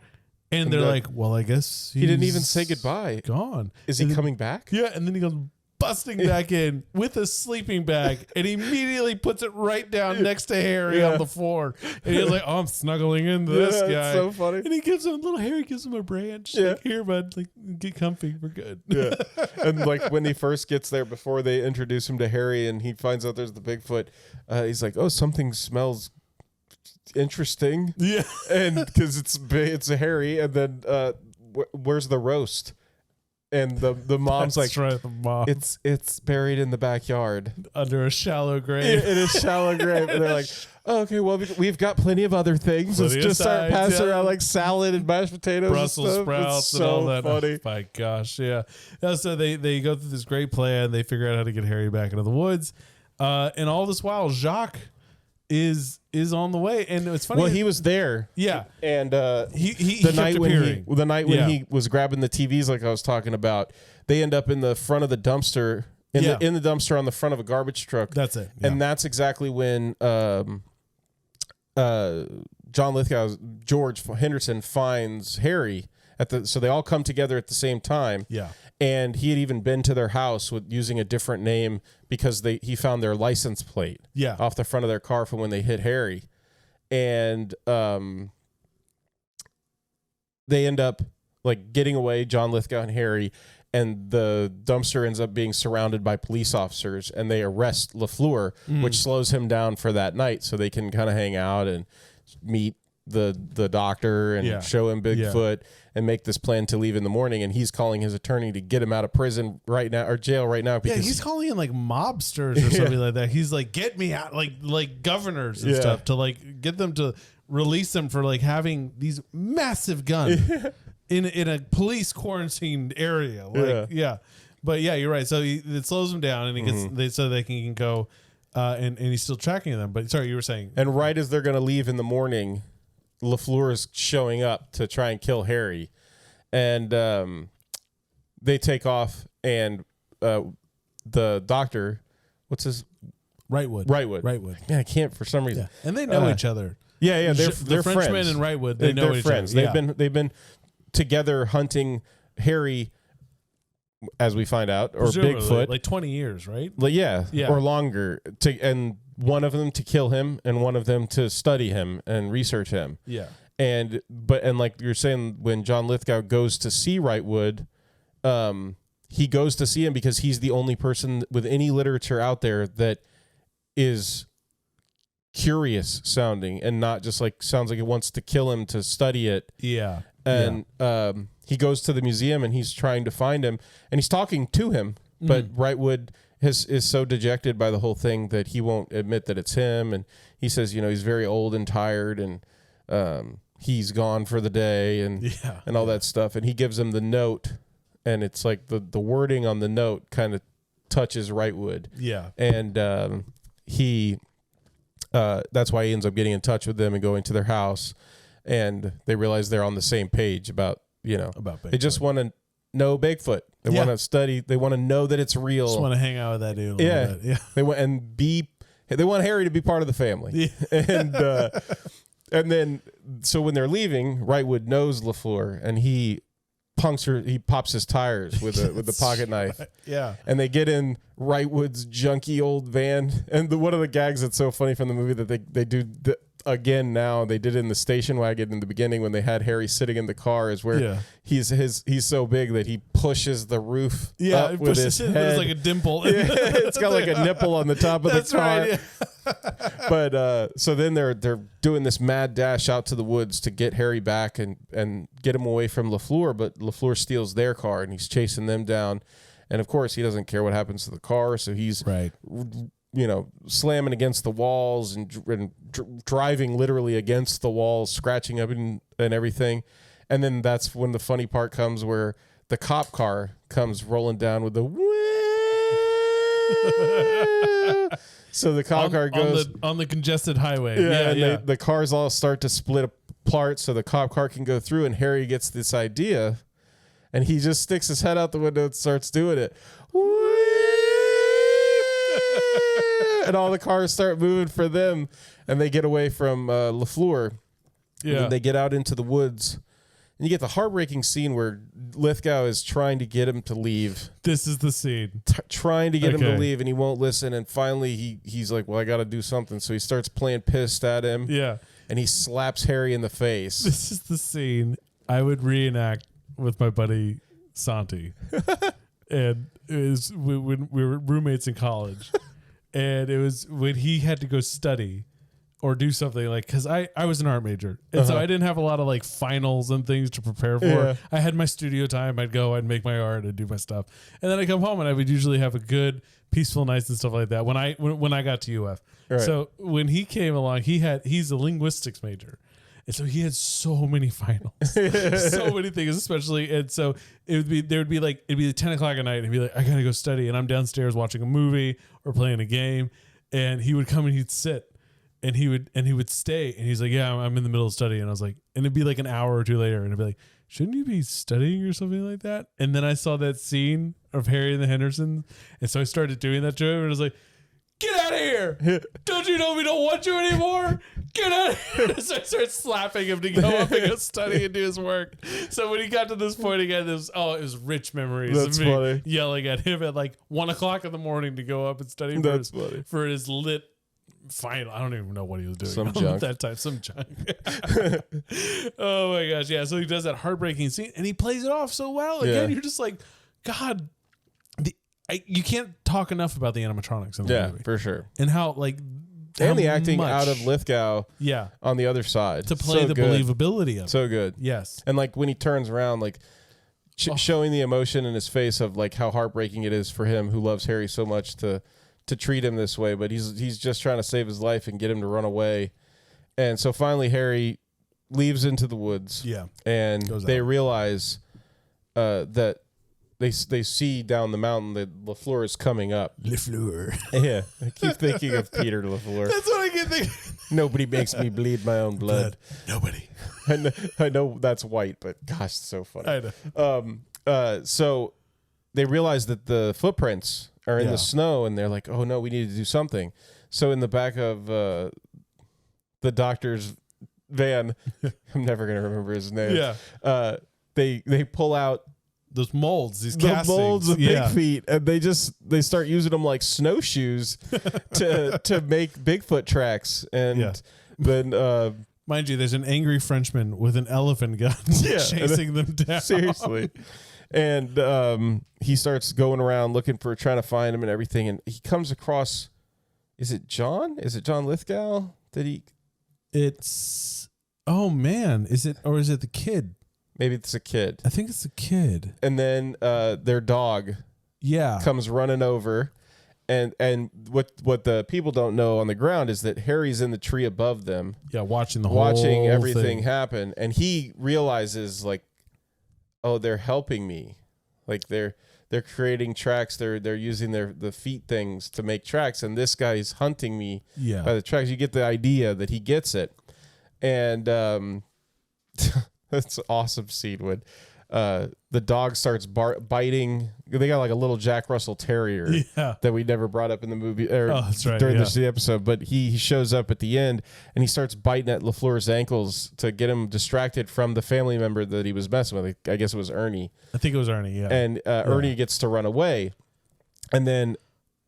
And they're like, well, I guess he didn't even say goodbye. Gone. Is he coming back? Yeah. And then he goes busting back in with a sleeping bag and he immediately puts it right down next to Harry on the floor. And he's like, oh, I'm snuggling into this guy. It's so funny. And he gives him, little Harry gives him a branch. Yeah. Like, here, bud, like, get comfy. We're good. Yeah. And like when he first gets there, before they introduce him to Harry and he finds out there's the Bigfoot, he's like, oh, something smells interesting. Yeah. And because it's a Harry. And then where's the roast? And the mom's That's like, right, the mom. it's buried in the backyard Under a shallow grave. in a shallow grave. And they're like, oh, okay, well, we've got plenty of other things. Let's just start passing around like salad and mashed potatoes, Brussels and sprouts and all that. Funny. Oh, my gosh, yeah. So they go through this great plan. They figure out how to get Harry back into the woods. And all this while, Jacques is on the way. And it's funny. Well, he was there. Yeah. And he the night when he was grabbing the TVs like I was talking about, they end up in the front of the dumpster, in the dumpster on the front of a garbage truck. That's it. Yeah. And that's exactly when Jon Lithgow, George Henderson finds Harry so they all come together at the same time. Yeah. And he had even been to their house with using a different name because he found their license plate off the front of their car from when they hit Harry. And they end up like getting away, Jon Lithgow and Harry, and the dumpster ends up being surrounded by police officers, and they arrest LaFleur, which slows him down for that night so they can kind of hang out and meet the doctor and show him Bigfoot and make this plan to leave in the morning. And he's calling his attorney to get him out of prison right now, or jail right now. Because he's calling in like mobsters or something like that. He's like, get me out, like governors and stuff, to like get them to release them for like having these massive guns in a police quarantined area. Like, but yeah, you're right. So it slows him down, and he gets so they can go, and he's still tracking them. But sorry, you were saying. And right as they're going to leave in the morning, LaFleur is showing up to try and kill Harry, and they take off. And the doctor, what's his Wrightwood. Man, I can't for some reason. And they know each other. Yeah, they're Frenchman friends. and Wrightwood. They know each friends. other. They've been together hunting Harry, as we find out, or Presumably, Bigfoot, like 20 years, right? Like, or longer. And one of them to kill him, and one of them to study him and research him. Yeah. And like you're saying, when Jon Lithgow goes to see Wrightwood, he goes to see him because he's the only person with any literature out there that is curious sounding and not just like sounds like it wants to kill him to study it. Yeah. And he goes to the museum and he's trying to find him, and he's talking to him, but Wrightwood is so dejected by the whole thing that he won't admit that it's him. And he says, he's very old and tired, and he's gone for the day, and all that stuff. And he gives him the note, and it's like the wording on the note kind of touches Wrightwood. Yeah. And he that's why he ends up getting in touch with them and going to their house, and they realize they're on the same page about Bigfoot. They just want to know Bigfoot. They want to study. They want to know that it's real. Just want to hang out with that dude a little bit. Yeah. They want Harry to be part of the family. Yeah. And then so when they're leaving, Wrightwood knows LaFleur, and he pops his tires with the pocket knife. Right. Yeah. And they get in Wrightwood's junky old van. And one of the gags that's so funny from the movie that they do again now, they did it in the station wagon in the beginning when they had Harry sitting in the car, is where he's so big that he pushes the roof up with his head. There's like a dimple. It's got like a nipple on the top of the car. Right, yeah. But so then they're doing this mad dash out to the woods to get Harry back and get him away from LaFleur, but LaFleur steals their car and he's chasing them down. And of course he doesn't care what happens to the car, so he's slamming against the walls and driving literally against the walls, scratching up and everything. And then that's when the funny part comes where the cop car comes rolling down with the woo. So the cop car goes on the congested highway. The cars all start to split apart so the cop car can go through, and Harry gets this idea and he just sticks his head out the window and starts doing it. And all the cars start moving for them, and they get away from LaFleur. Yeah. And they get out into the woods. And you get the heartbreaking scene where Lithgow is trying to get him to leave. This is the scene. Trying to get him to leave, and he won't listen. And finally, he's like, well, I got to do something. So he starts playing pissed at him. Yeah. And he slaps Harry in the face. This is the scene I would reenact with my buddy Santi. And it was when we were roommates in college. And it was when he had to go study or do something, like, because I was an art major. And so I didn't have a lot of like finals and things to prepare for. Yeah. I had my studio time. I'd go, I'd make my art and do my stuff. And then I come home and I would usually have a good, peaceful nights and stuff like that when I got to UF. Right. So when he came along, he's a linguistics major. And so he had so many finals, so many things, especially. And so it'd be 10 o'clock at night and he'd be like, I got to go study. And I'm downstairs watching a movie or playing a game. And he would come and he'd sit and he would stay. And he's like, yeah, I'm in the middle of studying. And I was like, and it'd be like an hour or two later. And I'd be like, shouldn't you be studying or something like that? And then I saw that scene of Harry and the Hendersons. And so I started doing that to him. And I was like, get out of here. Don't you know we don't want you anymore? Get out of here. So I started slapping him to go up and go study and do his work. So when he got to this point again, it was rich memories That's of me funny. yelling at him at like 1 o'clock in the morning to go up and study for his lit final. I don't even know what he was doing. Some junk. At that time. Some junk. Oh my gosh. Yeah. So he does that heartbreaking scene and he plays it off so well. Again, you're just like, God, you can't talk enough about the animatronics in the movie. Yeah, for sure. And how the acting out of Lithgow on the other side. To play the believability of it. So good. Yes. And like when he turns around, like showing the emotion in his face of like how heartbreaking it is for him who loves Harry so much to treat him this way, but he's just trying to save his life and get him to run away. And so finally Harry leaves into the woods. Yeah. And they realize that They see down the mountain that LaFleur is coming up. LaFleur. Yeah. I keep thinking of Peter LaFleur. That's what I keep thinking. Nobody makes me bleed my own blood. Nobody. I know that's white, but gosh, it's so funny. I know. So they realize that the footprints are in the snow, and they're like, oh, no, we need to do something. So in the back of the doctor's van, I'm never going to remember his name. Yeah. They pull out those molds, these castings. The molds of Big Feet, and they start using them like snowshoes to make Bigfoot tracks. And then, mind you, there's an angry Frenchman with an elephant gun chasing them down. Seriously. And he starts going around trying to find him and everything. And he comes across, is it Jon? Is it Jon Lithgow? Oh man, is it the kid? Maybe it's a kid. I think it's a kid. And then their dog comes running over. And what the people don't know on the ground is that Harry's in the tree above them. Yeah, watching everything thing happen. And he realizes like, oh, they're helping me. Like they're creating tracks. They're using the feet things to make tracks. And this guy's hunting me by the tracks. You get the idea that he gets it. And that's an awesome scene when the dog starts biting. They got like a little Jack Russell Terrier that we never brought up in the movie during this episode. But he shows up at the end and he starts biting at LaFleur's ankles to get him distracted from the family member that he was messing with. I guess it was Ernie. I think it was Ernie, yeah. And Ernie gets to run away. And then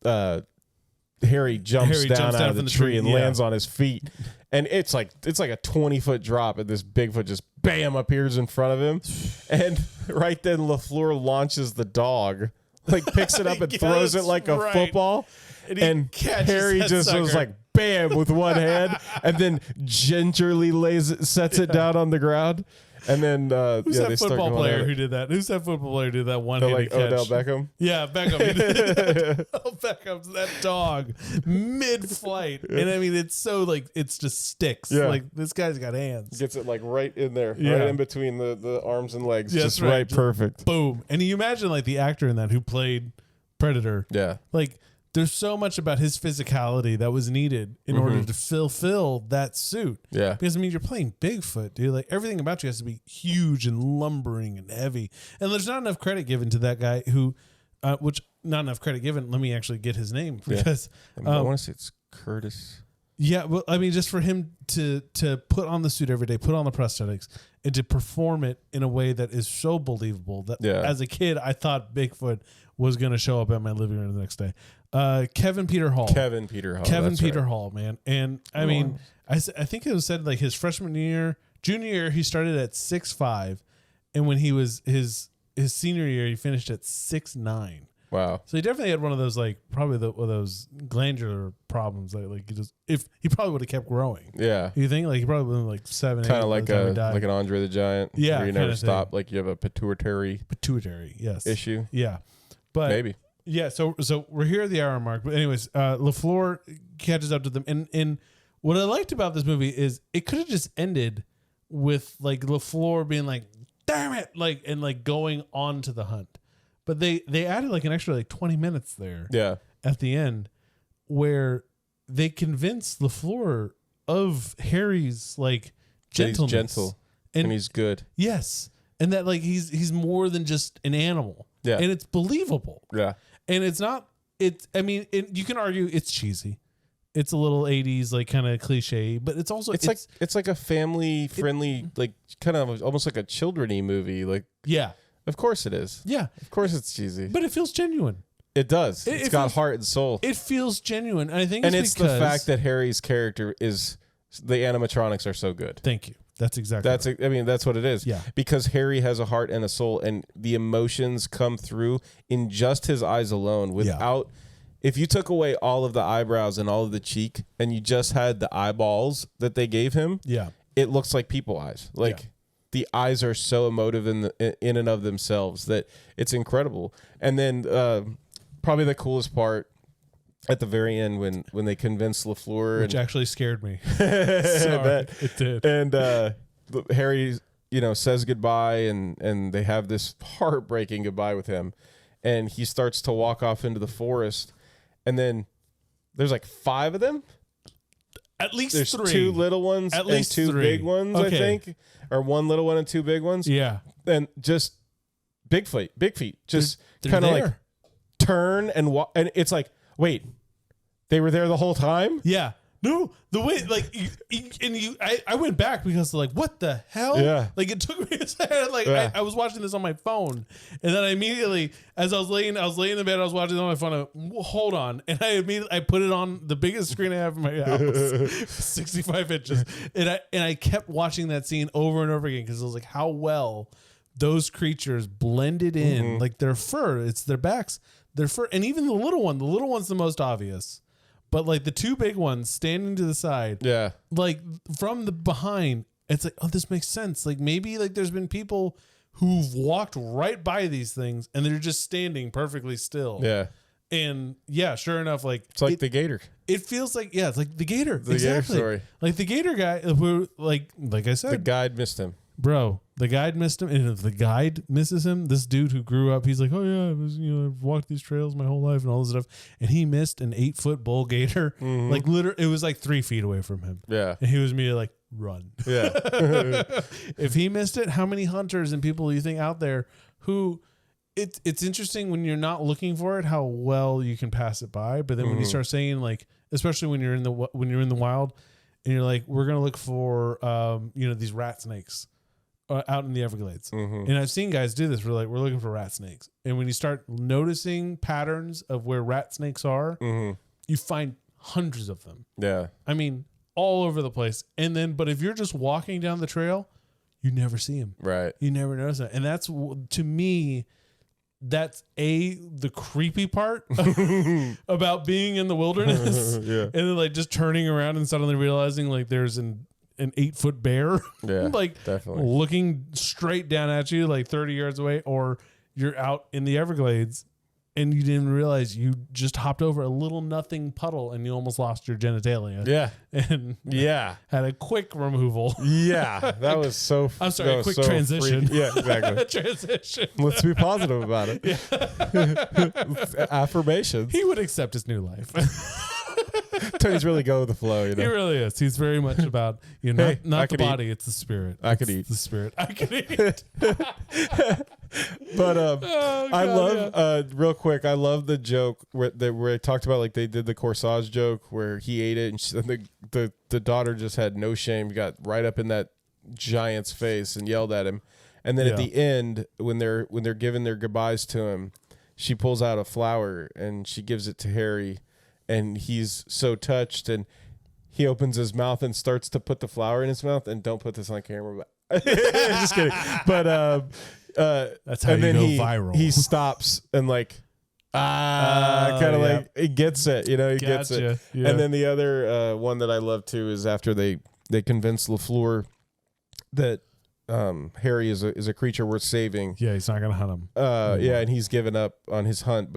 Harry jumps down out of the tree and lands on his feet. And it's like a 20-foot drop, and this Bigfoot just bam appears in front of him. And right then LaFleur launches the dog, like picks it up and throws it like a football. And Harry just was like bam with one hand, and then gingerly sets it down on the ground. And then Who's they that start football going player at it. who did that? Who's that football player who did that Oh, one-handed like catch? Odell Beckham? Yeah, Beckham. He did. Oh, Beckham's that dog mid-flight. And I mean, it's so like, it's just sticks. Yeah. Like, this guy's got hands. Gets it like right in there, Yeah. right in between the arms and legs. Yeah, just that's right. right, perfect. Boom. And you imagine like the actor in that who played Predator. Yeah. Like, there's so much about his physicality that was needed in order to fulfill that suit. Yeah. Because, I mean, you're playing Bigfoot, dude. Like, everything about you has to be huge and lumbering and heavy. And there's not enough credit given to that guy who, not enough credit given. Let me actually get his name because I want to say it's Curtis. Yeah, well, I mean, just for him to put on the suit every day, put on the prosthetics, and to perform it in a way that is so believable that as a kid, I thought Bigfoot was going to show up at my living room the next day. Kevin Peter Hall, man. And I mean, I think it was said like his freshman year, junior year, he started at 6'5", and when he was his senior year, he finished at 6'9". Wow. So he definitely had one of those like probably one of those glandular problems like he just if he probably would have kept growing. Yeah. You think like he probably would have been like 7, kind of like an Andre the Giant. Yeah. Where you never stop. Like you have a pituitary yes issue. Yeah. But maybe. Yeah. So we're here at the hour mark. But anyways, LaFleur catches up to them, and what I liked about this movie is it could have just ended with like LaFleur being like, "Damn it!" and going on to the hunt. But they added like an extra like 20 minutes there. Yeah. At the end, where they convinced LaFleur of Harry's like gentleness. He's gentle and he's good. Yes, and that like he's more than just an animal. Yeah. And it's believable. Yeah. And it's not. You can argue it's cheesy. It's a little 80s like kind of cliche, but it's also it's like a family friendly like kind of almost like a children-y movie. Like yeah. Of course it is. Yeah. Of course it's cheesy. But it feels genuine. It does. It's got heart and soul. It feels genuine. I think it's the fact that Harry's character is the animatronics are so good. Thank you. That's exactly right. I mean, that's what it is. Yeah. Because Harry has a heart and a soul, and the emotions come through in just his eyes alone without if you took away all of the eyebrows and all of the cheek and you just had the eyeballs that they gave him, it looks like people eyes. Like the eyes are so emotive in and of themselves that it's incredible. And then probably the coolest part at the very end when they convinced LaFleur, which actually scared me. Sorry, it did. And Harry, says goodbye, and they have this heartbreaking goodbye with him, and he starts to walk off into the forest, and then there's like 5 of them. At least there's 3. 2 little ones At least and 2 3. big ones, Okay. I think, or 1 little one and 2 big ones. Yeah, and just big feet, just they're kind of there. like turn and walk, and it's like, wait, they were there the whole time? Yeah. No, the way like I went back because like what the hell? Yeah. Like it took me a second. Like I was watching this on my phone, and then I immediately, as I was laying in the bed, I was watching it on my phone. Hold on, and I put it on the biggest screen I have in my house, 65 inches, and I kept watching that scene over and over again because I was like, how well those creatures blended in, like their fur, it's their backs, their fur, and even the little one's the most obvious. But like the 2 big ones standing to the side, like from the behind, it's like, oh, this makes sense. Like maybe like there's been people who've walked right by these things and they're just standing perfectly still. Yeah. And sure enough, like it's like the gator. It feels like it's like the gator. The gator story. Like the gator guy who like I said, the guide missed him. Bro, the guide missed him, and if the guide misses him, this dude who grew up, he's like, oh yeah, I've walked these trails my whole life and all this stuff, and he missed an 8-foot bull gator, like literally, it was like 3 feet away from him. Yeah, and he was immediately like, run. Yeah. If he missed it, how many hunters and people do you think out there who? It's interesting when you're not looking for it, how well you can pass it by, but then when you start saying like, especially when you're in the wild, and you're like, we're gonna look for these rat snakes. Out in the Everglades. And I've seen guys do this. We're looking for rat snakes. And when you start noticing patterns of where rat snakes are, you find hundreds of them. Yeah. I mean, all over the place. And then, but if you're just walking down the trail, you never see them. Right. You never notice that. And that's, to me, that's the creepy part about being in the wilderness. Yeah. And then like just turning around and suddenly realizing like there's an an 8-foot bear, Yeah, like definitely. looking straight down at you, like 30 yards away, or you're out in the Everglades and you didn't realize you just hopped over a little nothing puddle and you almost lost your genitalia. Yeah. And Yeah. had a quick removal. Yeah. That was so I'm sorry, a quick transition. Yeah, exactly. Transition. Let's be positive about it. Yeah. Affirmations. He would accept his new life. Tony's really go with the flow, you know. He really is. He's very much about, you know, Hey, I not the could eat. body, it's the spirit. I could It's eat. the spirit. I could eat. But Oh, I God, love real quick. I love the joke where I talked about, like, they did the corsage joke where he ate it and the daughter just had no shame, got right up in that giant's face and yelled at him. And then at the end, when they're giving their goodbyes to him, she pulls out a flower and she gives it to Harry, and he's so touched, and he opens his mouth and starts to put the flower in his mouth. And don't put this on camera, but just kidding. But That's how and you then go viral. He stops and like kind of like he gets it, you know, he gets it. Gotcha. Yeah. And then the other one that I love too is after they convince LaFleur that Harry is a creature worth saving. Yeah, he's not gonna hunt him. Yeah, and he's given up on his hunt,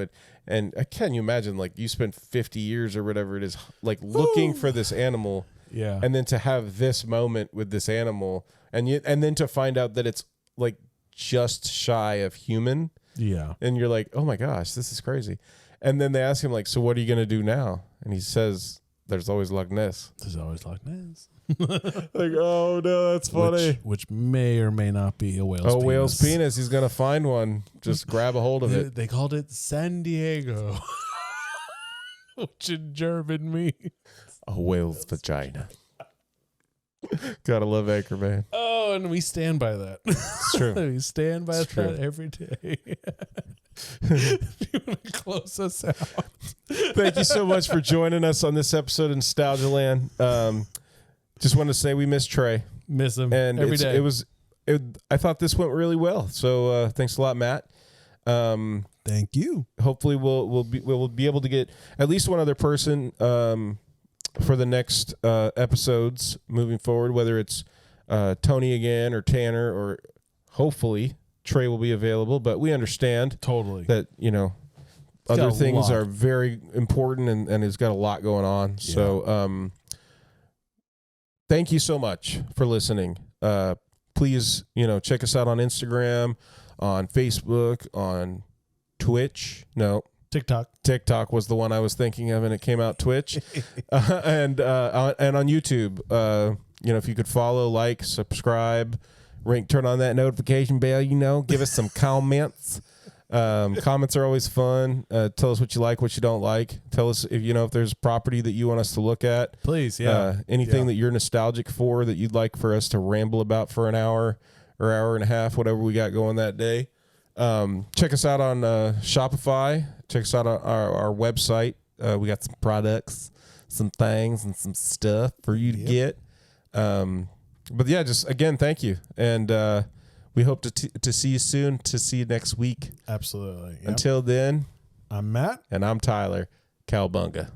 and can you imagine, like, you spent 50 years or whatever it is, like, looking for this animal, Yeah. and then to have this moment with this animal, and then to find out that it's like just shy of human, Yeah. and you're like, oh my gosh, this is crazy. And then they ask him, like, so what are you gonna do now? And he says, there's always Loch Ness. There's always Loch Ness. Like, oh no, that's funny. Which may or may not be a whale's penis. Whale's penis. He's gonna find one. Just grab a hold of it. They called it San Diego, which in German means A whale's vagina. Gotta love Anchorman. oh, and we stand by that. It's true. We stand by It's that true. every day. You want to close us out? Thank you so much for joining us on this episode of Nostalgia Land. Just want to say we miss Trey. Miss him And every day. I thought this went really well. So thanks a lot, Matt. Thank you. Hopefully we'll be able to get at least one other person for the next episodes moving forward, whether it's Tony again or Tanner, or hopefully Trey will be available. But we understand Totally. that, you know, got other a things lot. are very important, and he's got a lot going on. Yeah. So thank you so much for listening. Please, you know, check us out on Instagram, on Facebook, on Twitch. No, TikTok was the one I was thinking of, and it came out Twitch, and on YouTube. You know, if you could follow, like, subscribe, turn on that notification bell. You know, give us some comments. Comments are always fun. Tell us what you like, what you don't like. Tell us if there's property that you want us to look at. Please, yeah. Anything that you're nostalgic for that you'd like for us to ramble about for an hour or hour and a half, whatever we got going that day. Check us out on Shopify. Check us out on our website. We got some products, some things, and some stuff for you to get. But yeah, just again, thank you. And we hope to see you soon, to see you next week. Absolutely. Yep. Until then, I'm Matt. and I'm Tyler. Cowabunga.